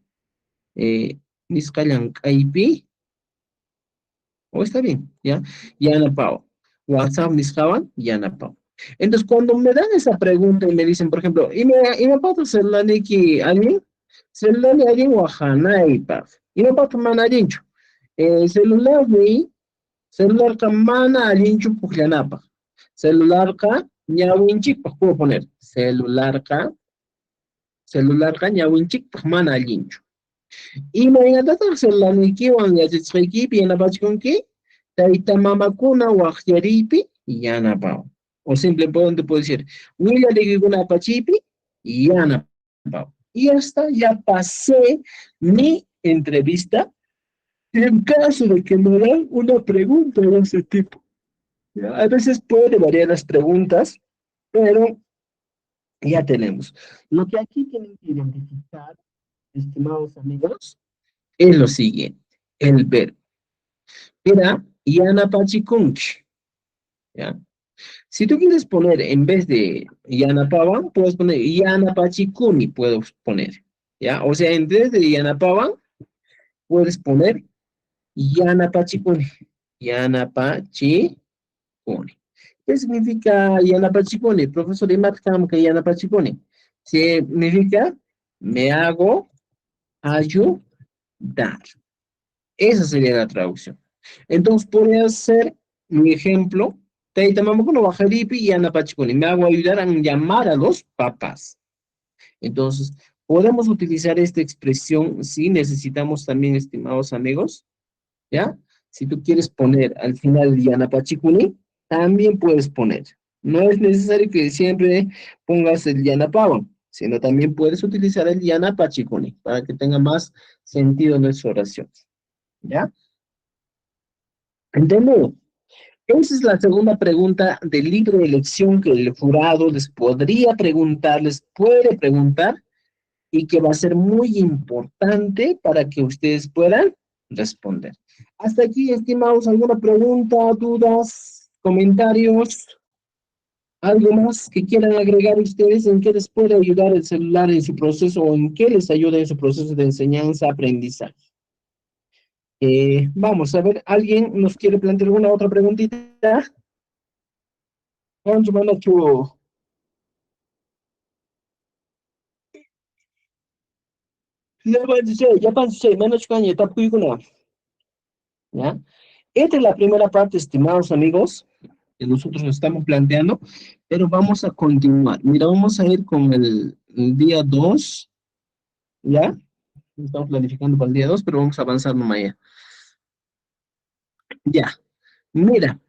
Nisqallankaypi, o está bien, ya. Yanapawan. WhatsApp nisqawan yanapawan. Entonces, cuando me dan esa pregunta y me dicen, por ejemplo, ¿y me puedo hacerle que alguien? Celular alguien wahanaypaq. ¿Y me puedo tomar alguien? Celular de celular ka mana allinchu pukllanapaq. Celular ka ñawinchikpaq puedo poner. Celular ka ñawinchikpaq mana allinchu. Imaynataq celularnikiwan yachachisqaykipi yanapachkunki, tayta mamakuna waqllariypi yanapawan. O simplemente puedo decir, willarikuna apachipi yanapawan. Y hasta ya pasé mi entrevista en caso de que me den una pregunta de ese tipo. ¿Ya? A veces puede variar las preguntas, pero ya tenemos. Lo que aquí tienen que identificar, estimados amigos, es lo siguiente, el verbo. Mira, yanapachikunchi. ¿Ya? Si tú quieres poner en vez de yanapawan, puedes poner yanapachikuni, puedo poner. ¿Ya? O sea, en vez de yanapawan, puedes poner yanapachikuni. Yanapachikuni. ¿Qué significa yanapachikuni? Profesor Imatkam que yanapachikuni. Significa me hago ayudar. Esa sería la traducción. Entonces podría ser mi ejemplo. Me hago ayudar a llamar a los papás. Entonces, podemos utilizar esta expresión si necesitamos también, estimados amigos, ¿ya? Si tú quieres poner al final yanapachikuni, también puedes poner. No es necesario que siempre pongas el yanapawan, sino también puedes utilizar el yanapachikuni para que tenga más sentido en nuestra oración, ¿ya? ¿Entendido? Esa es la segunda pregunta del libro de elección que el jurado les podría preguntar, les puede preguntar, y que va a ser muy importante para que ustedes puedan responder. Hasta aquí, estimados, ¿alguna pregunta, dudas, comentarios? ¿Algo más que quieran agregar ustedes? ¿En qué les puede ayudar el celular en su proceso o en qué les ayuda en su proceso de enseñanza-aprendizaje? Vamos a ver, ¿alguien nos quiere plantear alguna otra preguntita? Vamos a tu... ¿Ya? Esta es la primera parte, estimados amigos, que nosotros nos estamos planteando, pero vamos a continuar. Mira, vamos a ir con el día 2, ¿ya? Estamos planificando para el día 2, pero vamos a avanzar nomás ya. Ya, mira,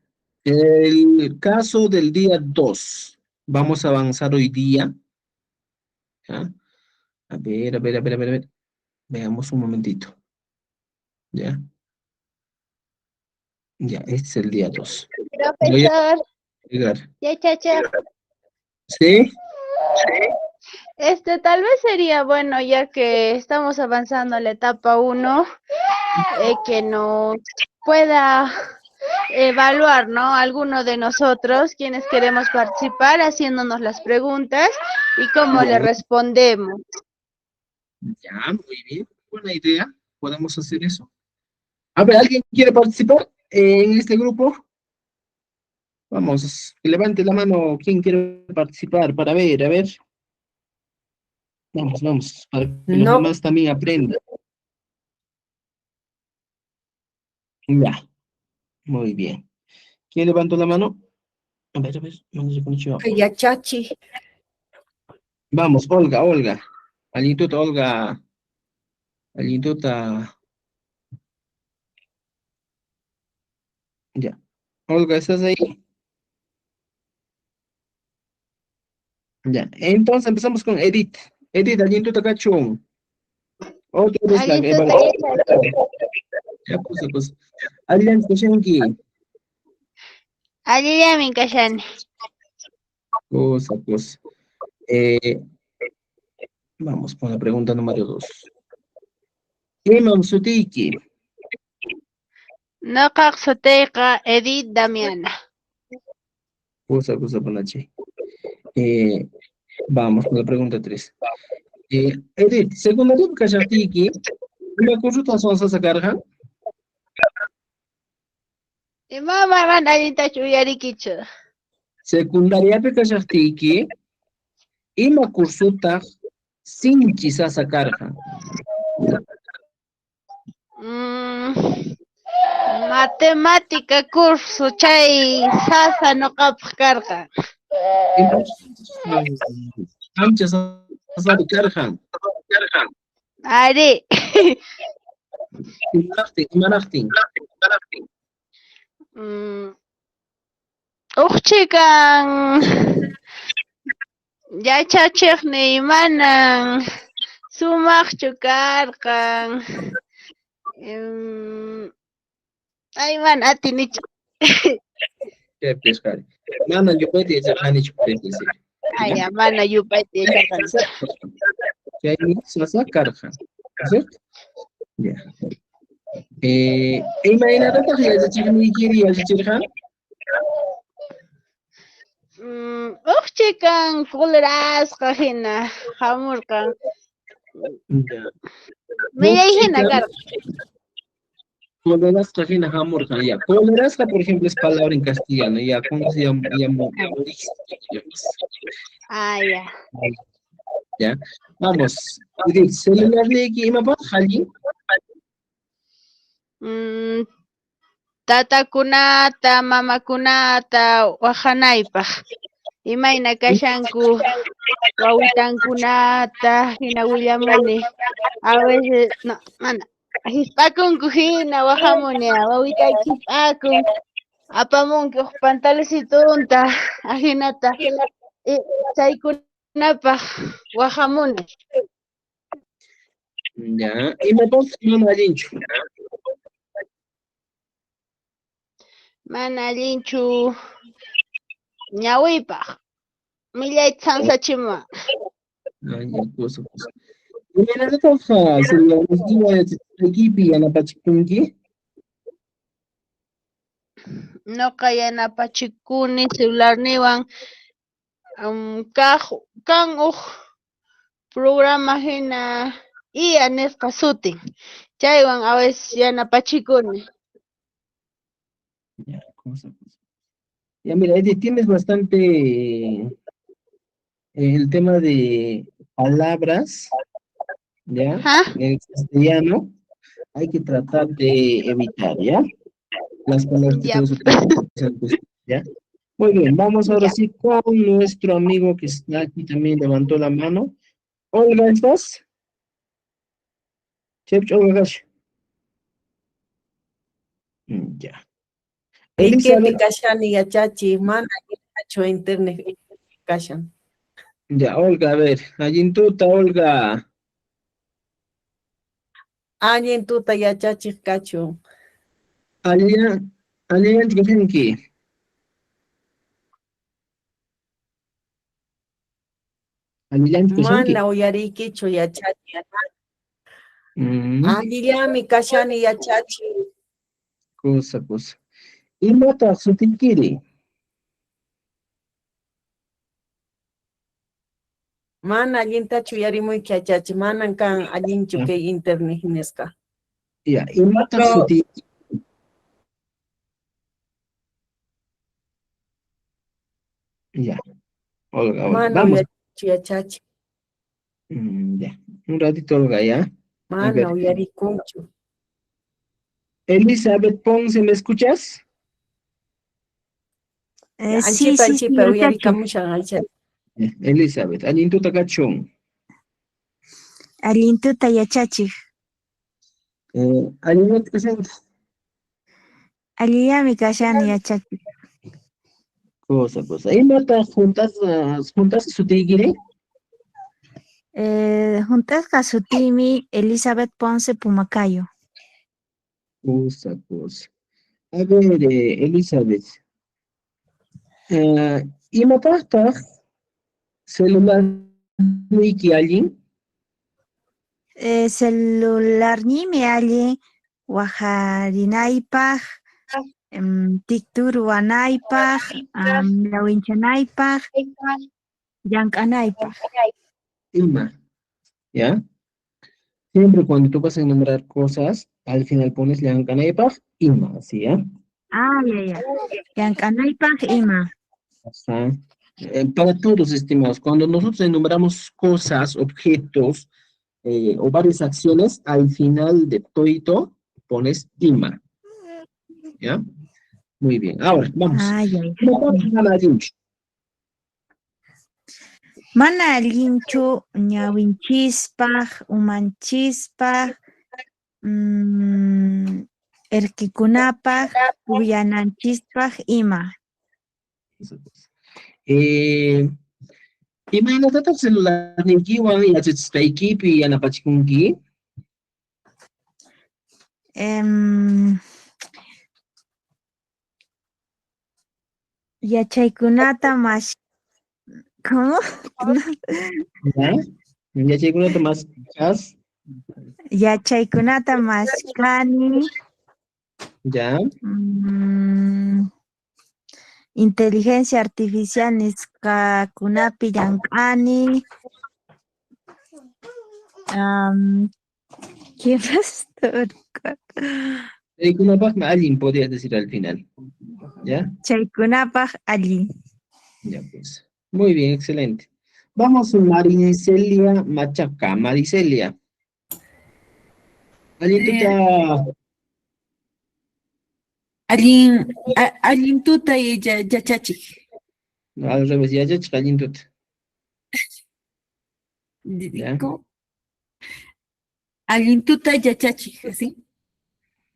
el caso del día 2, vamos a avanzar hoy día. ¿Ya? A ver. Veamos un momentito. ¿Ya? Ya, este es el día 2. Voy a Profesor, agregar. ya chacha, ¿Sí? tal vez sería bueno, ya que estamos avanzando a la etapa 1, que nos pueda evaluar, ¿no? Alguno de nosotros, quienes queremos participar, haciéndonos las preguntas y cómo le respondemos. Ya, muy bien. Buena idea. Podemos hacer eso. A ver, ¿alguien quiere participar en este grupo? Vamos, que levante la mano quien quiere participar para ver, a ver. Vamos, vamos, para que los No, demás también aprendan. Ya, muy bien. ¿Quién levantó la mano? A ver, no se conectó. yachachi. Vamos, Olga, Olga. Alintuta, Olga. Alintuta. Ya. Olga, ¿estás ahí? Ya. Entonces empezamos con Edith. Edith, Alintuta, cachón. Otra vez la Alguien tú evaluación. Ya, pues. Alian, Koshenki. Aliya min kashani. Cosa. Eh, vamos con la pregunta número 2. Imam Sutiki. Noqaq sutayqa Edith Damiana. Cosa, Bonache. Vamos con la pregunta 3. Edith, secundaria Kashantiki. ¿Me consulta son sacarja? Imama man allintachu uyarikichu. Secundaria Kashantiki. Ima kursuta sinchi sacarja. Matemática curso chay sasa noqapaq karqa. Ancha sacarja. Ari. Imanachtin. Uqchikan yachachiqni manan sumaqchu karqan. Ay man atinichu. ¿Qué pescar? Mana, yo puedo decir, Hanich puede decir. Ay mana yupayta yachaqancha. Que hay sacarja. ¿Cierto? Ya. Imagínate que ya chiqni quiere ya chiqhan. Uqchikan fulerasqa hina hamurqan. Ya. Millay hina karqan. Colerasca hina hamurqa, ya. Colerasca, por ejemplo, es palabra en castellano, ya. ¿Cómo se llama? Ah, ya. Ya. Vamos. Celular de aquí, ¿me pasa alguien? Tatakunata, mamakunata, wahanaypaq. Imayna kashanku wawitankunata hina willamuni. A veces, no, mana. Hispakunku hina wahamuni, wawitayki hispakun. Apamunki uq pantalicitunta, ahinata. Chaykunapaq wahamuni. Ya. Y me pasa mana allinchu. Mana allinchu ñawiypaq. Millayta sansachima. Ay, cosa. Imagínate que se le digo a equipi a la pachipunki. Noqa yanapachikuni celularniwan kan uq programa hina IA nisqa sutin. Chaywan a veces yanapachikuni. Ya, cosa. Ya, mira, Edith, tienes bastante el tema de palabras, ¿ya? ¿Ah? En castellano, hay que tratar de evitar, ¿ya? Las palabras que Ya. se utilizan, pues, ¿ya? Muy bien, vamos ahora Ya. sí con nuestro amigo que está aquí también, levantó la mano. Olga, ¿estás? Chep, Olga, Gash. Ya. Ikepi Elizabeth, kashani yachachi, mana yachacho internet kashan. ya, Olga, a ver, Ayintuta, Olga. Allin tuta yachachi kacho. Alian, Tijinki. Alian, Tijinki. Mana uyarikicho yachachi. Allillami kashani yachachi. Cosa. Y mata sutikiri. Mana allintachu yarimuyki yachachi. Manan kan allinchu que internet hinesqa. Ya, y mata No. sutikiri. Ya, Olga, Mana vamos. yachachi. Ya, un ratito, Olga, ya. A Mana ver, uyarikunchu. Elizabeth Ponce, ¿me escuchas? Sí, sí, sí, Anchipa yachachi. uyarikamushan ancha. Elizabeth, allintuta kachun. Allintuta yachachi. Allintuta kachun. Allillami kashani yachachi. Cosa. Imata juntas sutiigiri. Juntasqa sutimi Elizabeth Ponce Pumacayo. Cosa. A ver, Elizabeth. Imapaqtaq celular niki allin. Celularnimi allin waharinaypaq, tiktur ruwanaypaq, ñawinchanaypaq, llank'anaypaq. Ima, ¿ya? Siempre cuando tú vas a enumerar cosas, al final pones llamkanaypaq ima, ¿así, ya? Ya. Llank'anaypaq ima. Ajá. Para todos, estimados, cuando nosotros enumeramos cosas, objetos o varias acciones, al final de todo pones ima, ¿ya? Muy bien. Ahora, vamos. Ya. Mana allinchu ñawinchispaq, umanchispaq, erkikunapaq, pukllananchispaq ima. Imaynatataq celularninkiwan yachachisqaykipi yanapachikunki? Yachaykunata mas, ¿cómo? ¿Ya? Yachaykunata más kas, Yachaykunata maskani, ¿ya? inteligencia artificial nisqakunapi llank'ani, ¿qué más? Chaykunapaqmi allin podrías decir al final, ¿ya? Chaykunapaq allin. Ya pues. Muy bien, excelente. Vamos con Maricelia Machaca. Maricelia. Allintuta Allintuta yachachik. al revés, yachachik allintuta. ¿Ya? ¿Cómo? Allintuta yachachik, ¿así?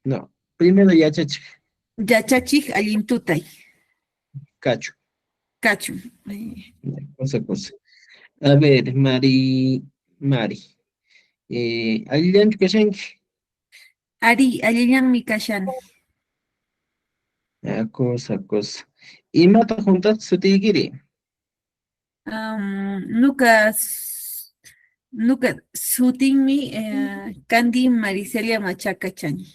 No, primero yachachik, Yachachik allintutay. cacho. Cacho. Cosa. A ver, Mari. Allinchu kashanki. Alillanmi kashan. Cosa. Imata juntas sutiykiri. Nuka sutinmi Candy Maricelia Machaca chani.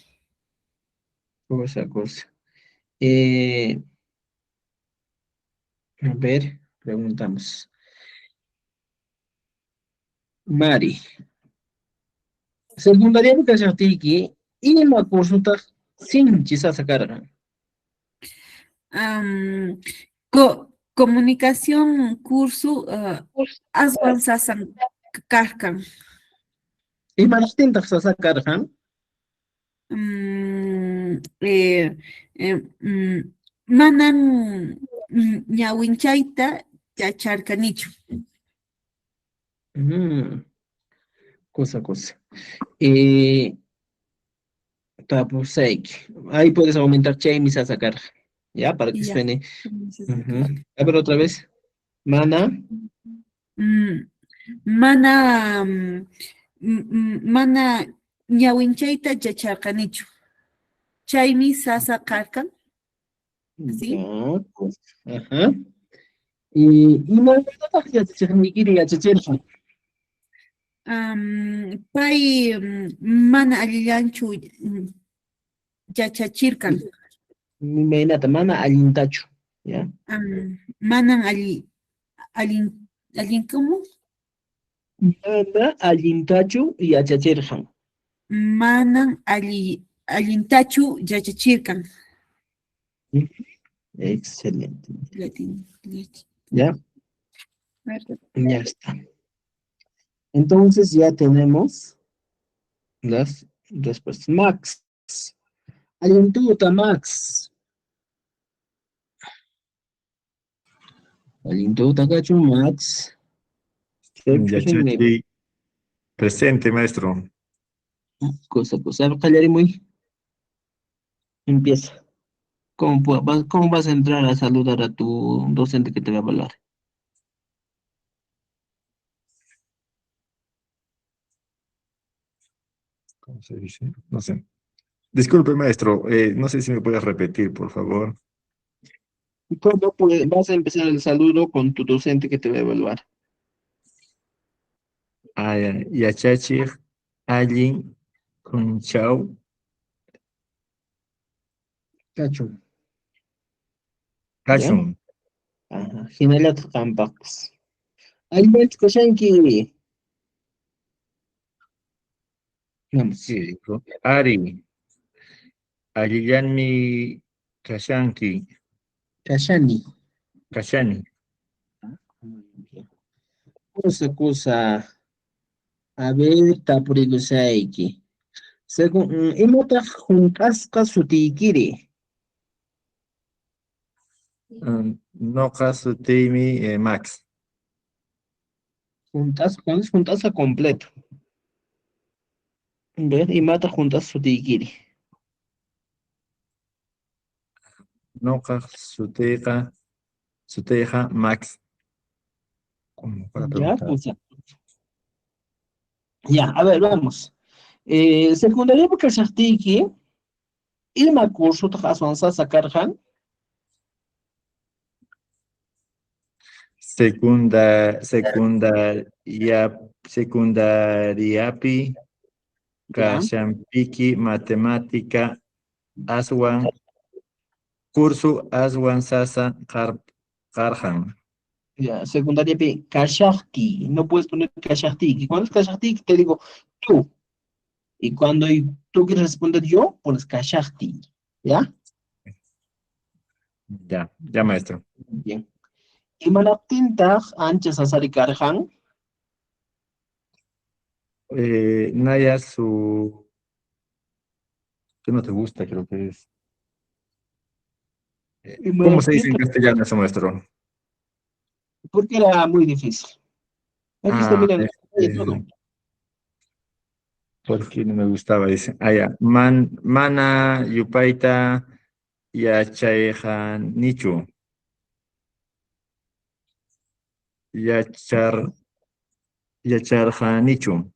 Cosa. A ver, preguntamos. Mari. Secundaria kashatiki, ima kursutaq sinchi sasakarqa. Comunicación curso aswan sasan karkan. Imanaqtintaq sasakarqa? Manan ñawinchayta yacharkanichu. Cosa. Tapusayki. Ahí puedes aumentar chaymi sasakarqa. ¿Ya? Para que Ya. suene. A ver otra vez. Mana. Mana ñawinchayta yacharkanichu. Chaymi sasa karkan. ¿Sí? Ya, pues. Ajá. Imantataq yachachiqnikiri yachachirqa. Pay mana allillanchu yachachirkan. Imaynata mana allintachu. ¿Ya? Manan allin ¿cómo? Mana allintachu yachachirqan. Manan allintachu yachachirkan. Excelente. Latin. ¿Ya? Ya está. Entonces ya tenemos las respuestas. Max. Alintuta, Max. Alintuta, cacho, Max. Yachachi, presente, maestro. Cosa. A ver, Caleri, muy. Empieza. ¿Cómo vas a entrar a saludar a tu docente que te va a evaluar? ¿Cómo se dice? No sé. Disculpe, maestro, no sé si me puedes repetir, por favor. ¿Cómo vas a empezar el saludo con tu docente que te va a evaluar? Yachachi, Allin, Kunchau. Cacho. ¿Ya? Kachun. Ajá. Ginalat Campax. Albert Koshanki. Vamos. Sí, dijo. Ari. Alillanmi Kashanki. Kashani. Kashani. Cosa. A ver, tapurigosaiki. Según, imota juntasca sutikiri. No caso Timi Max. ¿Cuándo es juntasca completo? ¿Ves? Y mata juntas sutikiri. No caso Suteja Max. Como para Ya, preguntar. pues ya. Ya, a ver, vamos. Secundaria porque sartiki. Ilma curso tajasansa sacarjan. Secundariapi, Ya, Kashampiki, matemática, Aswan, curso Aswan Sasa Karhan. ya, secundaria P, kashahti. No puedes poner kashahti. Cuando es kashahti, te digo tú. Y cuando tú quieres responder yo, pones kashahti. ¿Ya? Ya, maestro. Bien. Y manaptintaj anches asari karhan. Naya su. ¿Qué no te gusta? Creo que es. Y ¿Cómo se dice en manaptintaj, castellano eso, maestro? porque era muy difícil. Aquí está, miren, todo. ¿Por qué no me gustaba? Dice. Ya. Mana, Yupaita, Yachaejan, Nichu. Yacharjanichu.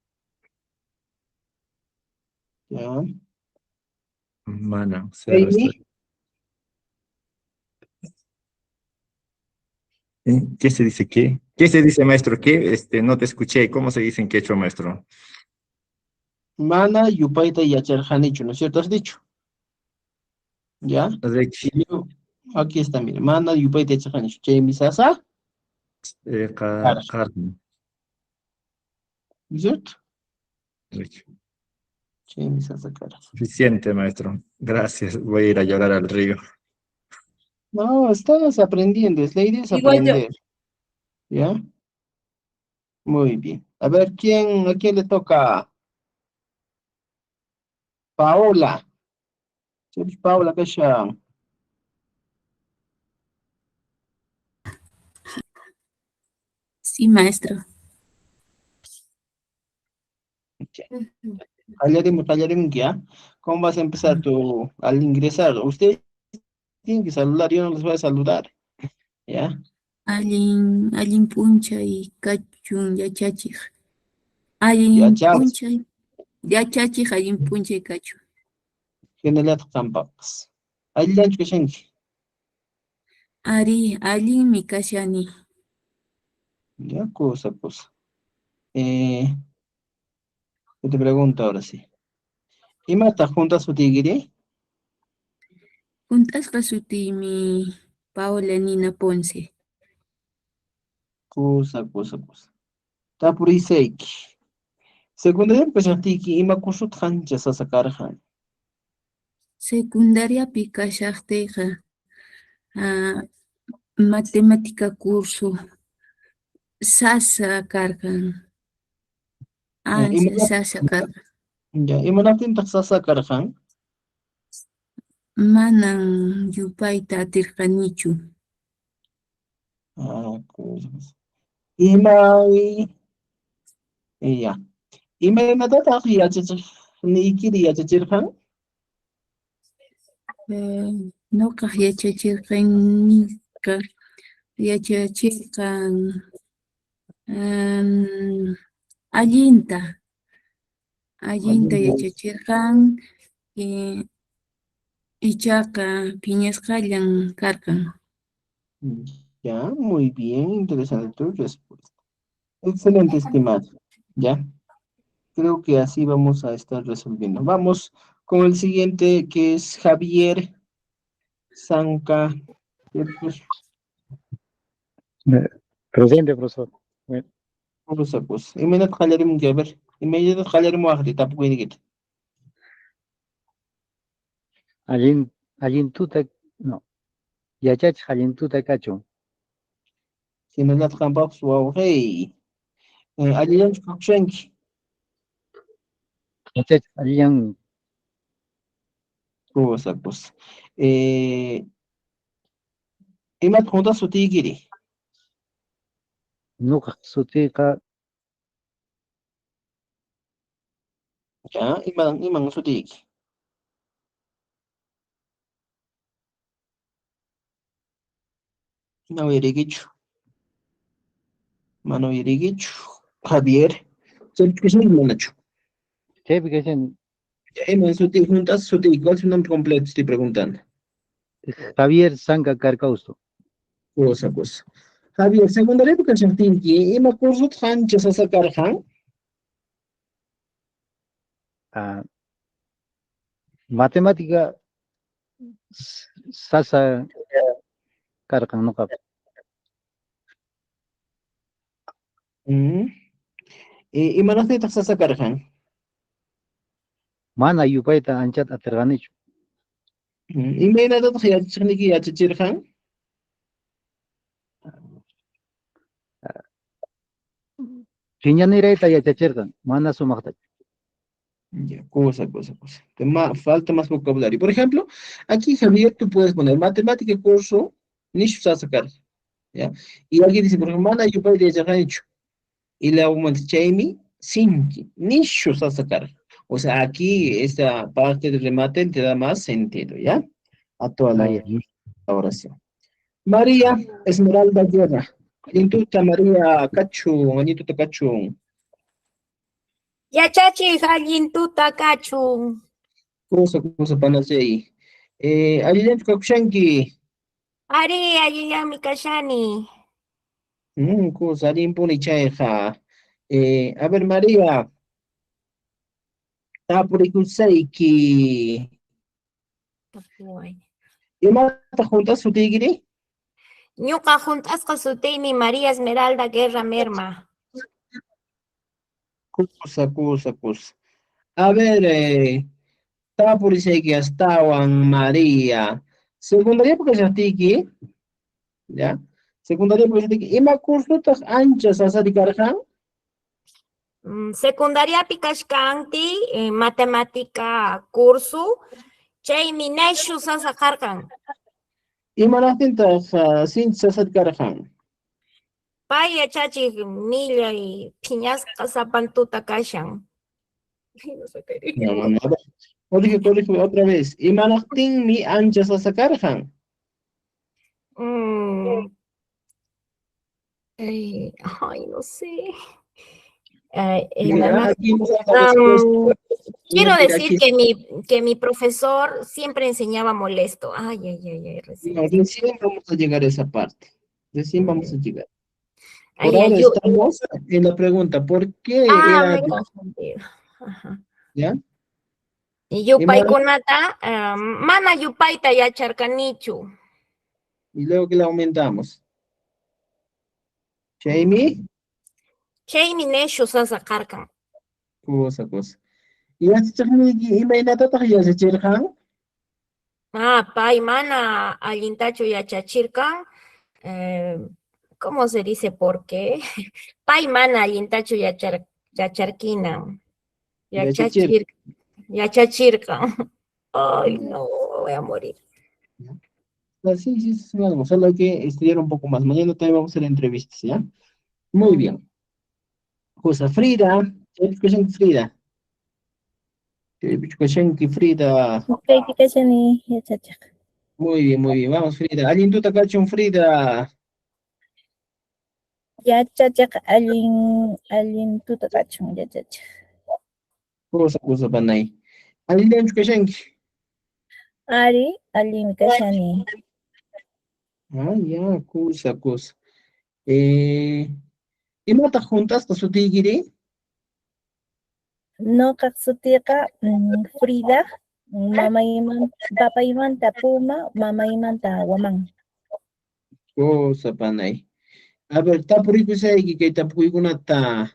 Ya. Mana, Amy, ¿Qué se dice qué? ¿Qué se dice, maestro? ¿Qué? No te escuché. ¿Cómo se dice en quechua, maestro? mana, yupaita y acharjanichu, ¿no es cierto? Has dicho. ¿Ya? Rech, Y yo, aquí está, mire, mana, yupaita y acharjanichu. Jamie Sasa, Carmen. ¿no es cierto? Rech. Jamie Sasa, cara. Suficiente, maestro. Gracias. Voy a ir a llorar al río. No, estás aprendiendo, la idea es Igual yo. aprender. ¿Ya? Muy bien. A ver, ¿a quién le toca? Paola. Sí, Paola, que ya. Sí, maestro. Tallaremos, ¿ya? ¿Cómo vas a empezar al ingresar? Usted tiene que saludar, yo no les voy a saludar. ¿Ya? Allin puncha y cachun yachachij. Ya, Allin chao. puncha yachachij, allin puncha y cachun. General Campax. Aylancho que shenki. Ari, allin mi kashani. Ya, cosa. Yo te pregunto ahora sí. ¿Y mata juntas su tigre? Juntas kasuti mi Paola Nina Ponce. Cosa. Tapuriseki. Secundaria empezatiki, ima kusut hanchas a sacar han. Secundaria pikashaqteja. Matemática curso sasa karkan. Sasa karkan. Ya, imanaptin sasa karhan. Manan yupayta atirqanichu. Ya. Imaynatataq yachachirqan? Ñuqaq yachachirqan allinta yachachirqan ichaqa phiñasqallan karqan. Ya, muy bien, interesante tu respuesta. Excelente, estimado. Ya, creo que así vamos a estar resolviendo. Vamos con el siguiente, que es Javier Zanca. Presente, profesor. Pues, imediat jalarim que ver. Imediat jalarim waqti tapuq inigit. Allintuta, no. Yachach allintuta kachun. Imediat qampaq suwawqey. Alliyanchu kaqshanki. Yachach allan Pues. Imat juntas sutiykiri. nuqa sutiqa Ya, iman sutiyki. No yirigichu. Mano yirigichu. Javier. Certificación manacho. certificación. Iman sutiyki juntas sutiyki. ¿Cuál es su nombre completo? Estoy preguntando. Javier Zanca Carcausto. Pues. Javier, secundaria educación tinki. Ima kursut hancha sasa karhan. Matemática sasa karkan nuqa. Imanasnitaq sasa karhan. Mana yupayta anchata atirqanichu. Imaynatataq yachachirqan. Phiñanirayta yachachirqan, mana sumaqta. Ya, cosa. Falta más vocabulario. Por ejemplo, aquí, Javier, tú puedes poner matemática curso, nishu sacar, ¿ya? Y aquí dice, por ejemplo, mana yupay de yachachanichu. Y la aumenta chaimi, sinki, nishu sacar. O sea, aquí esta parte del remate te da más sentido, ¿ya? A toda la oración. María Esmeralda Guerra. Añituta María Cachu, Añituta Cachu. Yachachi allintuta kachun. Cosa panasei. Allilanchu kakushanki. Ari allillami kashani. Cosa alimpuni chayqa. A ver, María. Tapurikusayki. ¿Imata juntas sutiykiri? Ñuqa juntasqa sutiymi María Esmeralda Guerra Merma. Cosa. A ver, tapurisayki astawan María. Secundaria porque yatiki, ¿ya? Secundaria porque yatiki. ¿Ima kursutas anchas asarikarqan? Secundaria pikashkanti, matemática curso, chaymi neshu sasakarqan. Imanaptintas sinchi asarikarqan? Pay yachachik millay phiñasqa sapantuta kashan. No. Corrige otra vez. Imanaptinmi anchas asakarqan? Ay, no sé. Quiero decir que mi profesor siempre enseñaba molesto. Ay, recién. No, recién vamos a llegar a esa parte. Recién vamos a llegar. Por ahora estamos en la pregunta, ¿por qué era? Me confundí. Ajá. ¿Ya? Y yupaykunata, mana yupayta yacharkanichu. Y luego que la aumentamos. Chaymi neshu sasakarqan. Cosa. ¿Y yachachaqniki imaynatataq yachachirqan? Pay mana allintachu yachachirqan. ¿cómo se dice por qué? Paimana yintachu yacharquina, Yachachir. yachachirca. Ay, no, voy a morir. Sí, sí, es algo, solo hay que estudiar un poco más. Mañana también vamos a hacer entrevistas, ¿ya? Muy bien. Cosa Frida, Frida. Frida. Kaypikashani yachachaq. Muy bien, muy bien. Vamos, Frida. ¿Alguien tú te cachas, Frida? Yachachaq allin tutakachun yachachaq. Cosa, panay. ¿Alguien tú cachanki? Ari allin kashani. Ah, ya, cosa. ¿Imata juntas, ta sutigiri? Noqa sutiqa Frida, papaymanta Puma, mamaymanta Waman. Cosa, panay. A ver, tapurikuisayki kay tapukuykunata.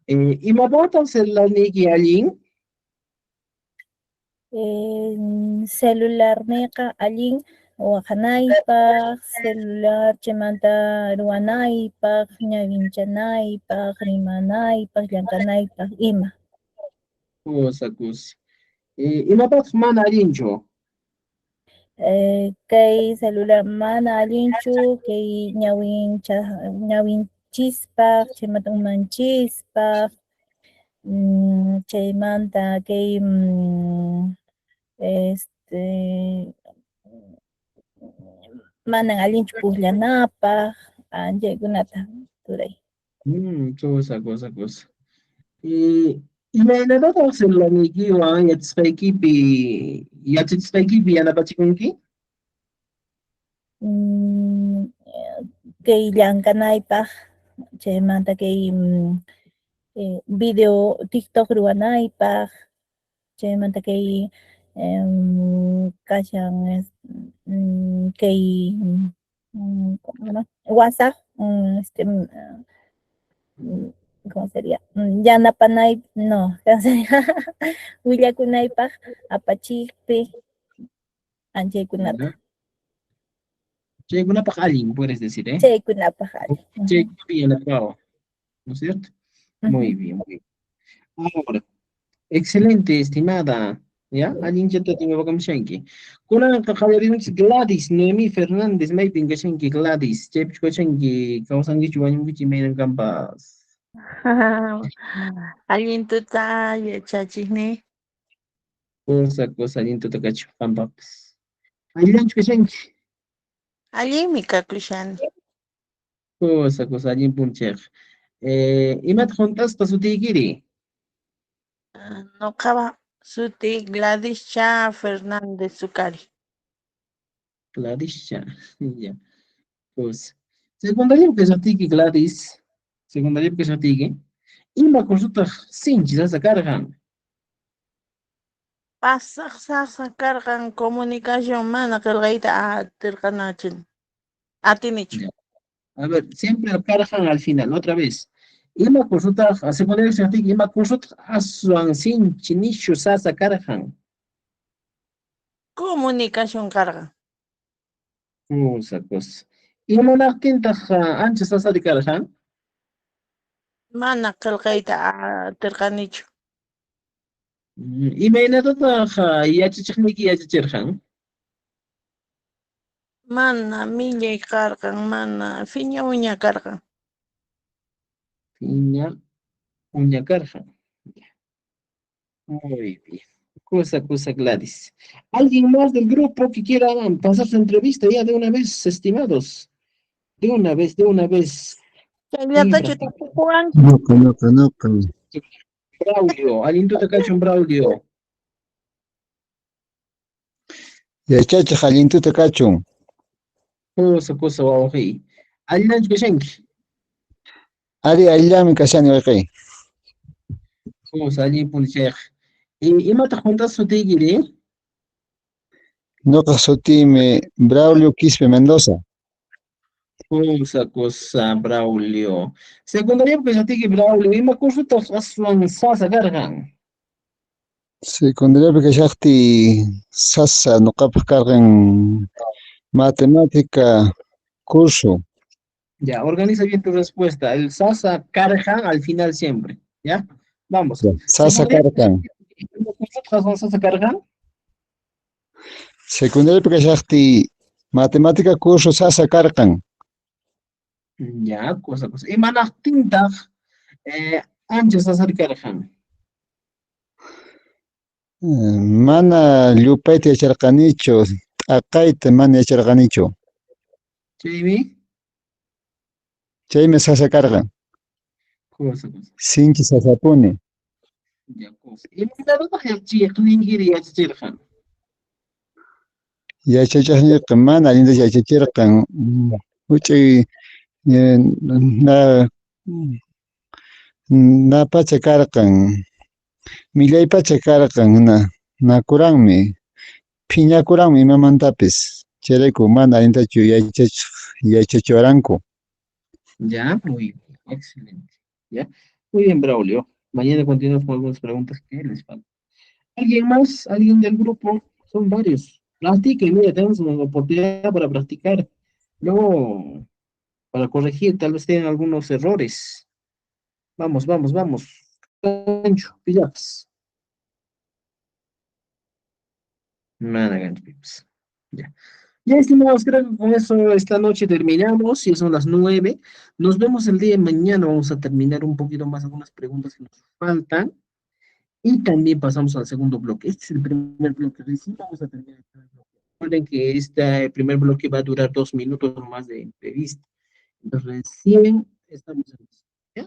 ¿Imapatan celularniki allin? Celular niqa allin waqanaypaq, celular chaymanta ruwanaypaq, ñawinchanaypaq, rimanaypaq, llamkanaypaq, ima. Cosa. ¿Imapatan mana allinchu? Kay celular mana allinchu, kay ñawinchispaq, chaymanta umanchispaq, chaymanta kay manan allinchu pukllanapaq, chaykunata turay. Cosa. ¿Imaynallataq celularnikiwan yachachisqaykipi yanapachikunki? Kay llamkanaypaq, chaymanta kay video TikTok ruwanaypaq, chaymanta kay kashan kay WhatsApp, ¿cómo sería? Yanapanay, no, ¿cómo sería? Willakunaypaq apachiqpi anchaykunata. Chaykunapaq allin, puedes decir, ¿eh? Chaykunapaq allin. Chaykunapi yanapawan, ¿no es cierto? Muy bien. Ahora, excelente, estimada. ¿Ya? Alguien ya te tiene vacaciones. Kuna kakawariunchik Gladys, Noemí Fernández, maypin kashanki Gladys. Chaypish kashanki kawsankichu wañunkichi mayran kampas. Alguien tuta yachachikni. Cosa, alguien tuta kachu kampas. Aylanchu kashanki. Alguien mi kakushan. Cosa, alguien punchek. Imat juntas pasutikiri. No kaba suti Gladys Cha Fernández Zucari. Gladys Cha, ya. Cosa. Secundaria que satiki Gladys. Secundaria que satiki. Ima consulta sinchis asa cargan. Pasaq karqan comunicación mana qilqayta atirqanachin. Atinichu. Ya. A ver, siempre cargan al final, otra vez. Ima consulta, secundaria que satiki, ima consulta asuan sinchi nishu sasa cargan. Comunicación karqan. Cosa. Ima naqtinta ancha sasa de cargan. Mana qilqayta atirqanichu. Imaynatata yachachiqniki yachachirqan. Mana millay karqan, mana fiña uña karqan. Piña, uña cargan. Muy bien. Cosa, Gladys. ¿Alguien más del grupo que quiera pasar su entrevista ya de una vez, estimados? De una vez. Chaylatachu tapukuwan. No. Braulio, ¿alguien tú te cacho en Braulio? Yachachaq allintuta kachun. Cosa, wawaji. ¿Alguien que shenki? Ari ayllami kashani waqay. Cosa, alguien punchek. ¿Y mata juntas su tigre? Noqa sutimi Braulio Quispe Mendoza. Cosa, Braulio. Secundaria que satiki Braulio, ¿y ma consulta asuan sasa cargan? Secundaria kashaqti sasa nuqapaq karqan matemática curso. Ya, organiza bien tu respuesta. El Sasa Karja al final siempre. ¿Ya? Vamos. Sasa Secundaria, karkan. ¿nosotros Sasa Karja? Secundaria kashaqti matemática curso sasa karkan. Ya, cosa. Y manaqtintaq ancha Sasa Karja. Mana llupayta yacharqanichu, t'aqayta mana yacharqanichu. Chaymi, Chaymi sasa karqan. cosa. Sinchi sasapuni. Ya, cosa. Y manaraq yachchiqninkiri yachachirqan. Yachachaqniqa mana allinta yachachirqan. Huch'uy na pacha karqan. Millay pacha karqan nakuranmi. Phiñakuranmi imamantapis. Chayrayku mana allintachu yachachiwaranku. Ya, muy bien, excelente. Ya, muy bien, Braulio. Mañana continuamos con algunas preguntas que les faltan. ¿Alguien más? ¿Alguien del grupo? Son varios. Practiquen, mira, tenemos una oportunidad para practicar. Luego, para corregir, tal vez tengan algunos errores. Vamos, vamos, vamos. Gancho, pillapas. Nada, gancho, pillapas. Ya. Ya, estimados, creo que con eso esta noche terminamos, ya son las 9. Nos vemos el día de mañana, vamos a terminar un poquito más algunas preguntas que nos faltan. Y también pasamos al segundo bloque. Este es el primer bloque. Recién vamos a terminar el primer bloque. Recuerden que este primer bloque va a durar 2 minutos más de entrevista. Entonces, recién estamos en eso. ¿Ya?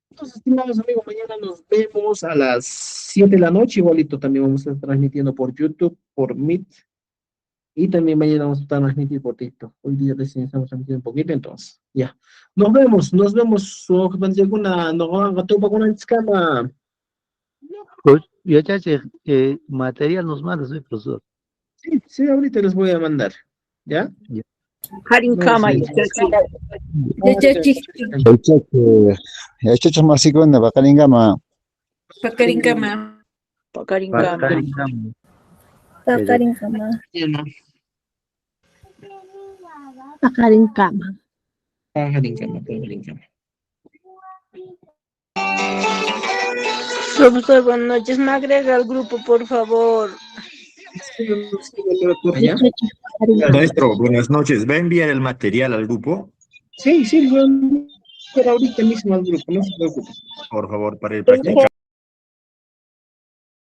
Entonces, estimados amigos, mañana nos vemos a las 7 de la noche. Igualito también vamos a estar transmitiendo por YouTube, por Meet. Y también mañana vamos a estar transmitiendo por TikTok. Hoy día recién estamos transmitiendo un poquito, entonces, ya. Nos vemos, nos vemos. O que pensé alguna, no haga topa con una escama. Pues, ya material nos manda, soy profesor. Sí, sí, ahorita les voy a mandar. ¿Ya? Harinkama, Yachachiq masikuna paqaringama. Paqarinkama. Paqarinkama. Paqarinkama. Paqarinkama. Paqarinkama. Profesor, buenas noches. Me agrega al grupo, por favor. ¿Ya? Maestro, buenas noches. ¿Va a enviar el material al grupo? Sí, sí, pero ahorita mismo al grupo, no se preocupe. Por favor, para ir practicando.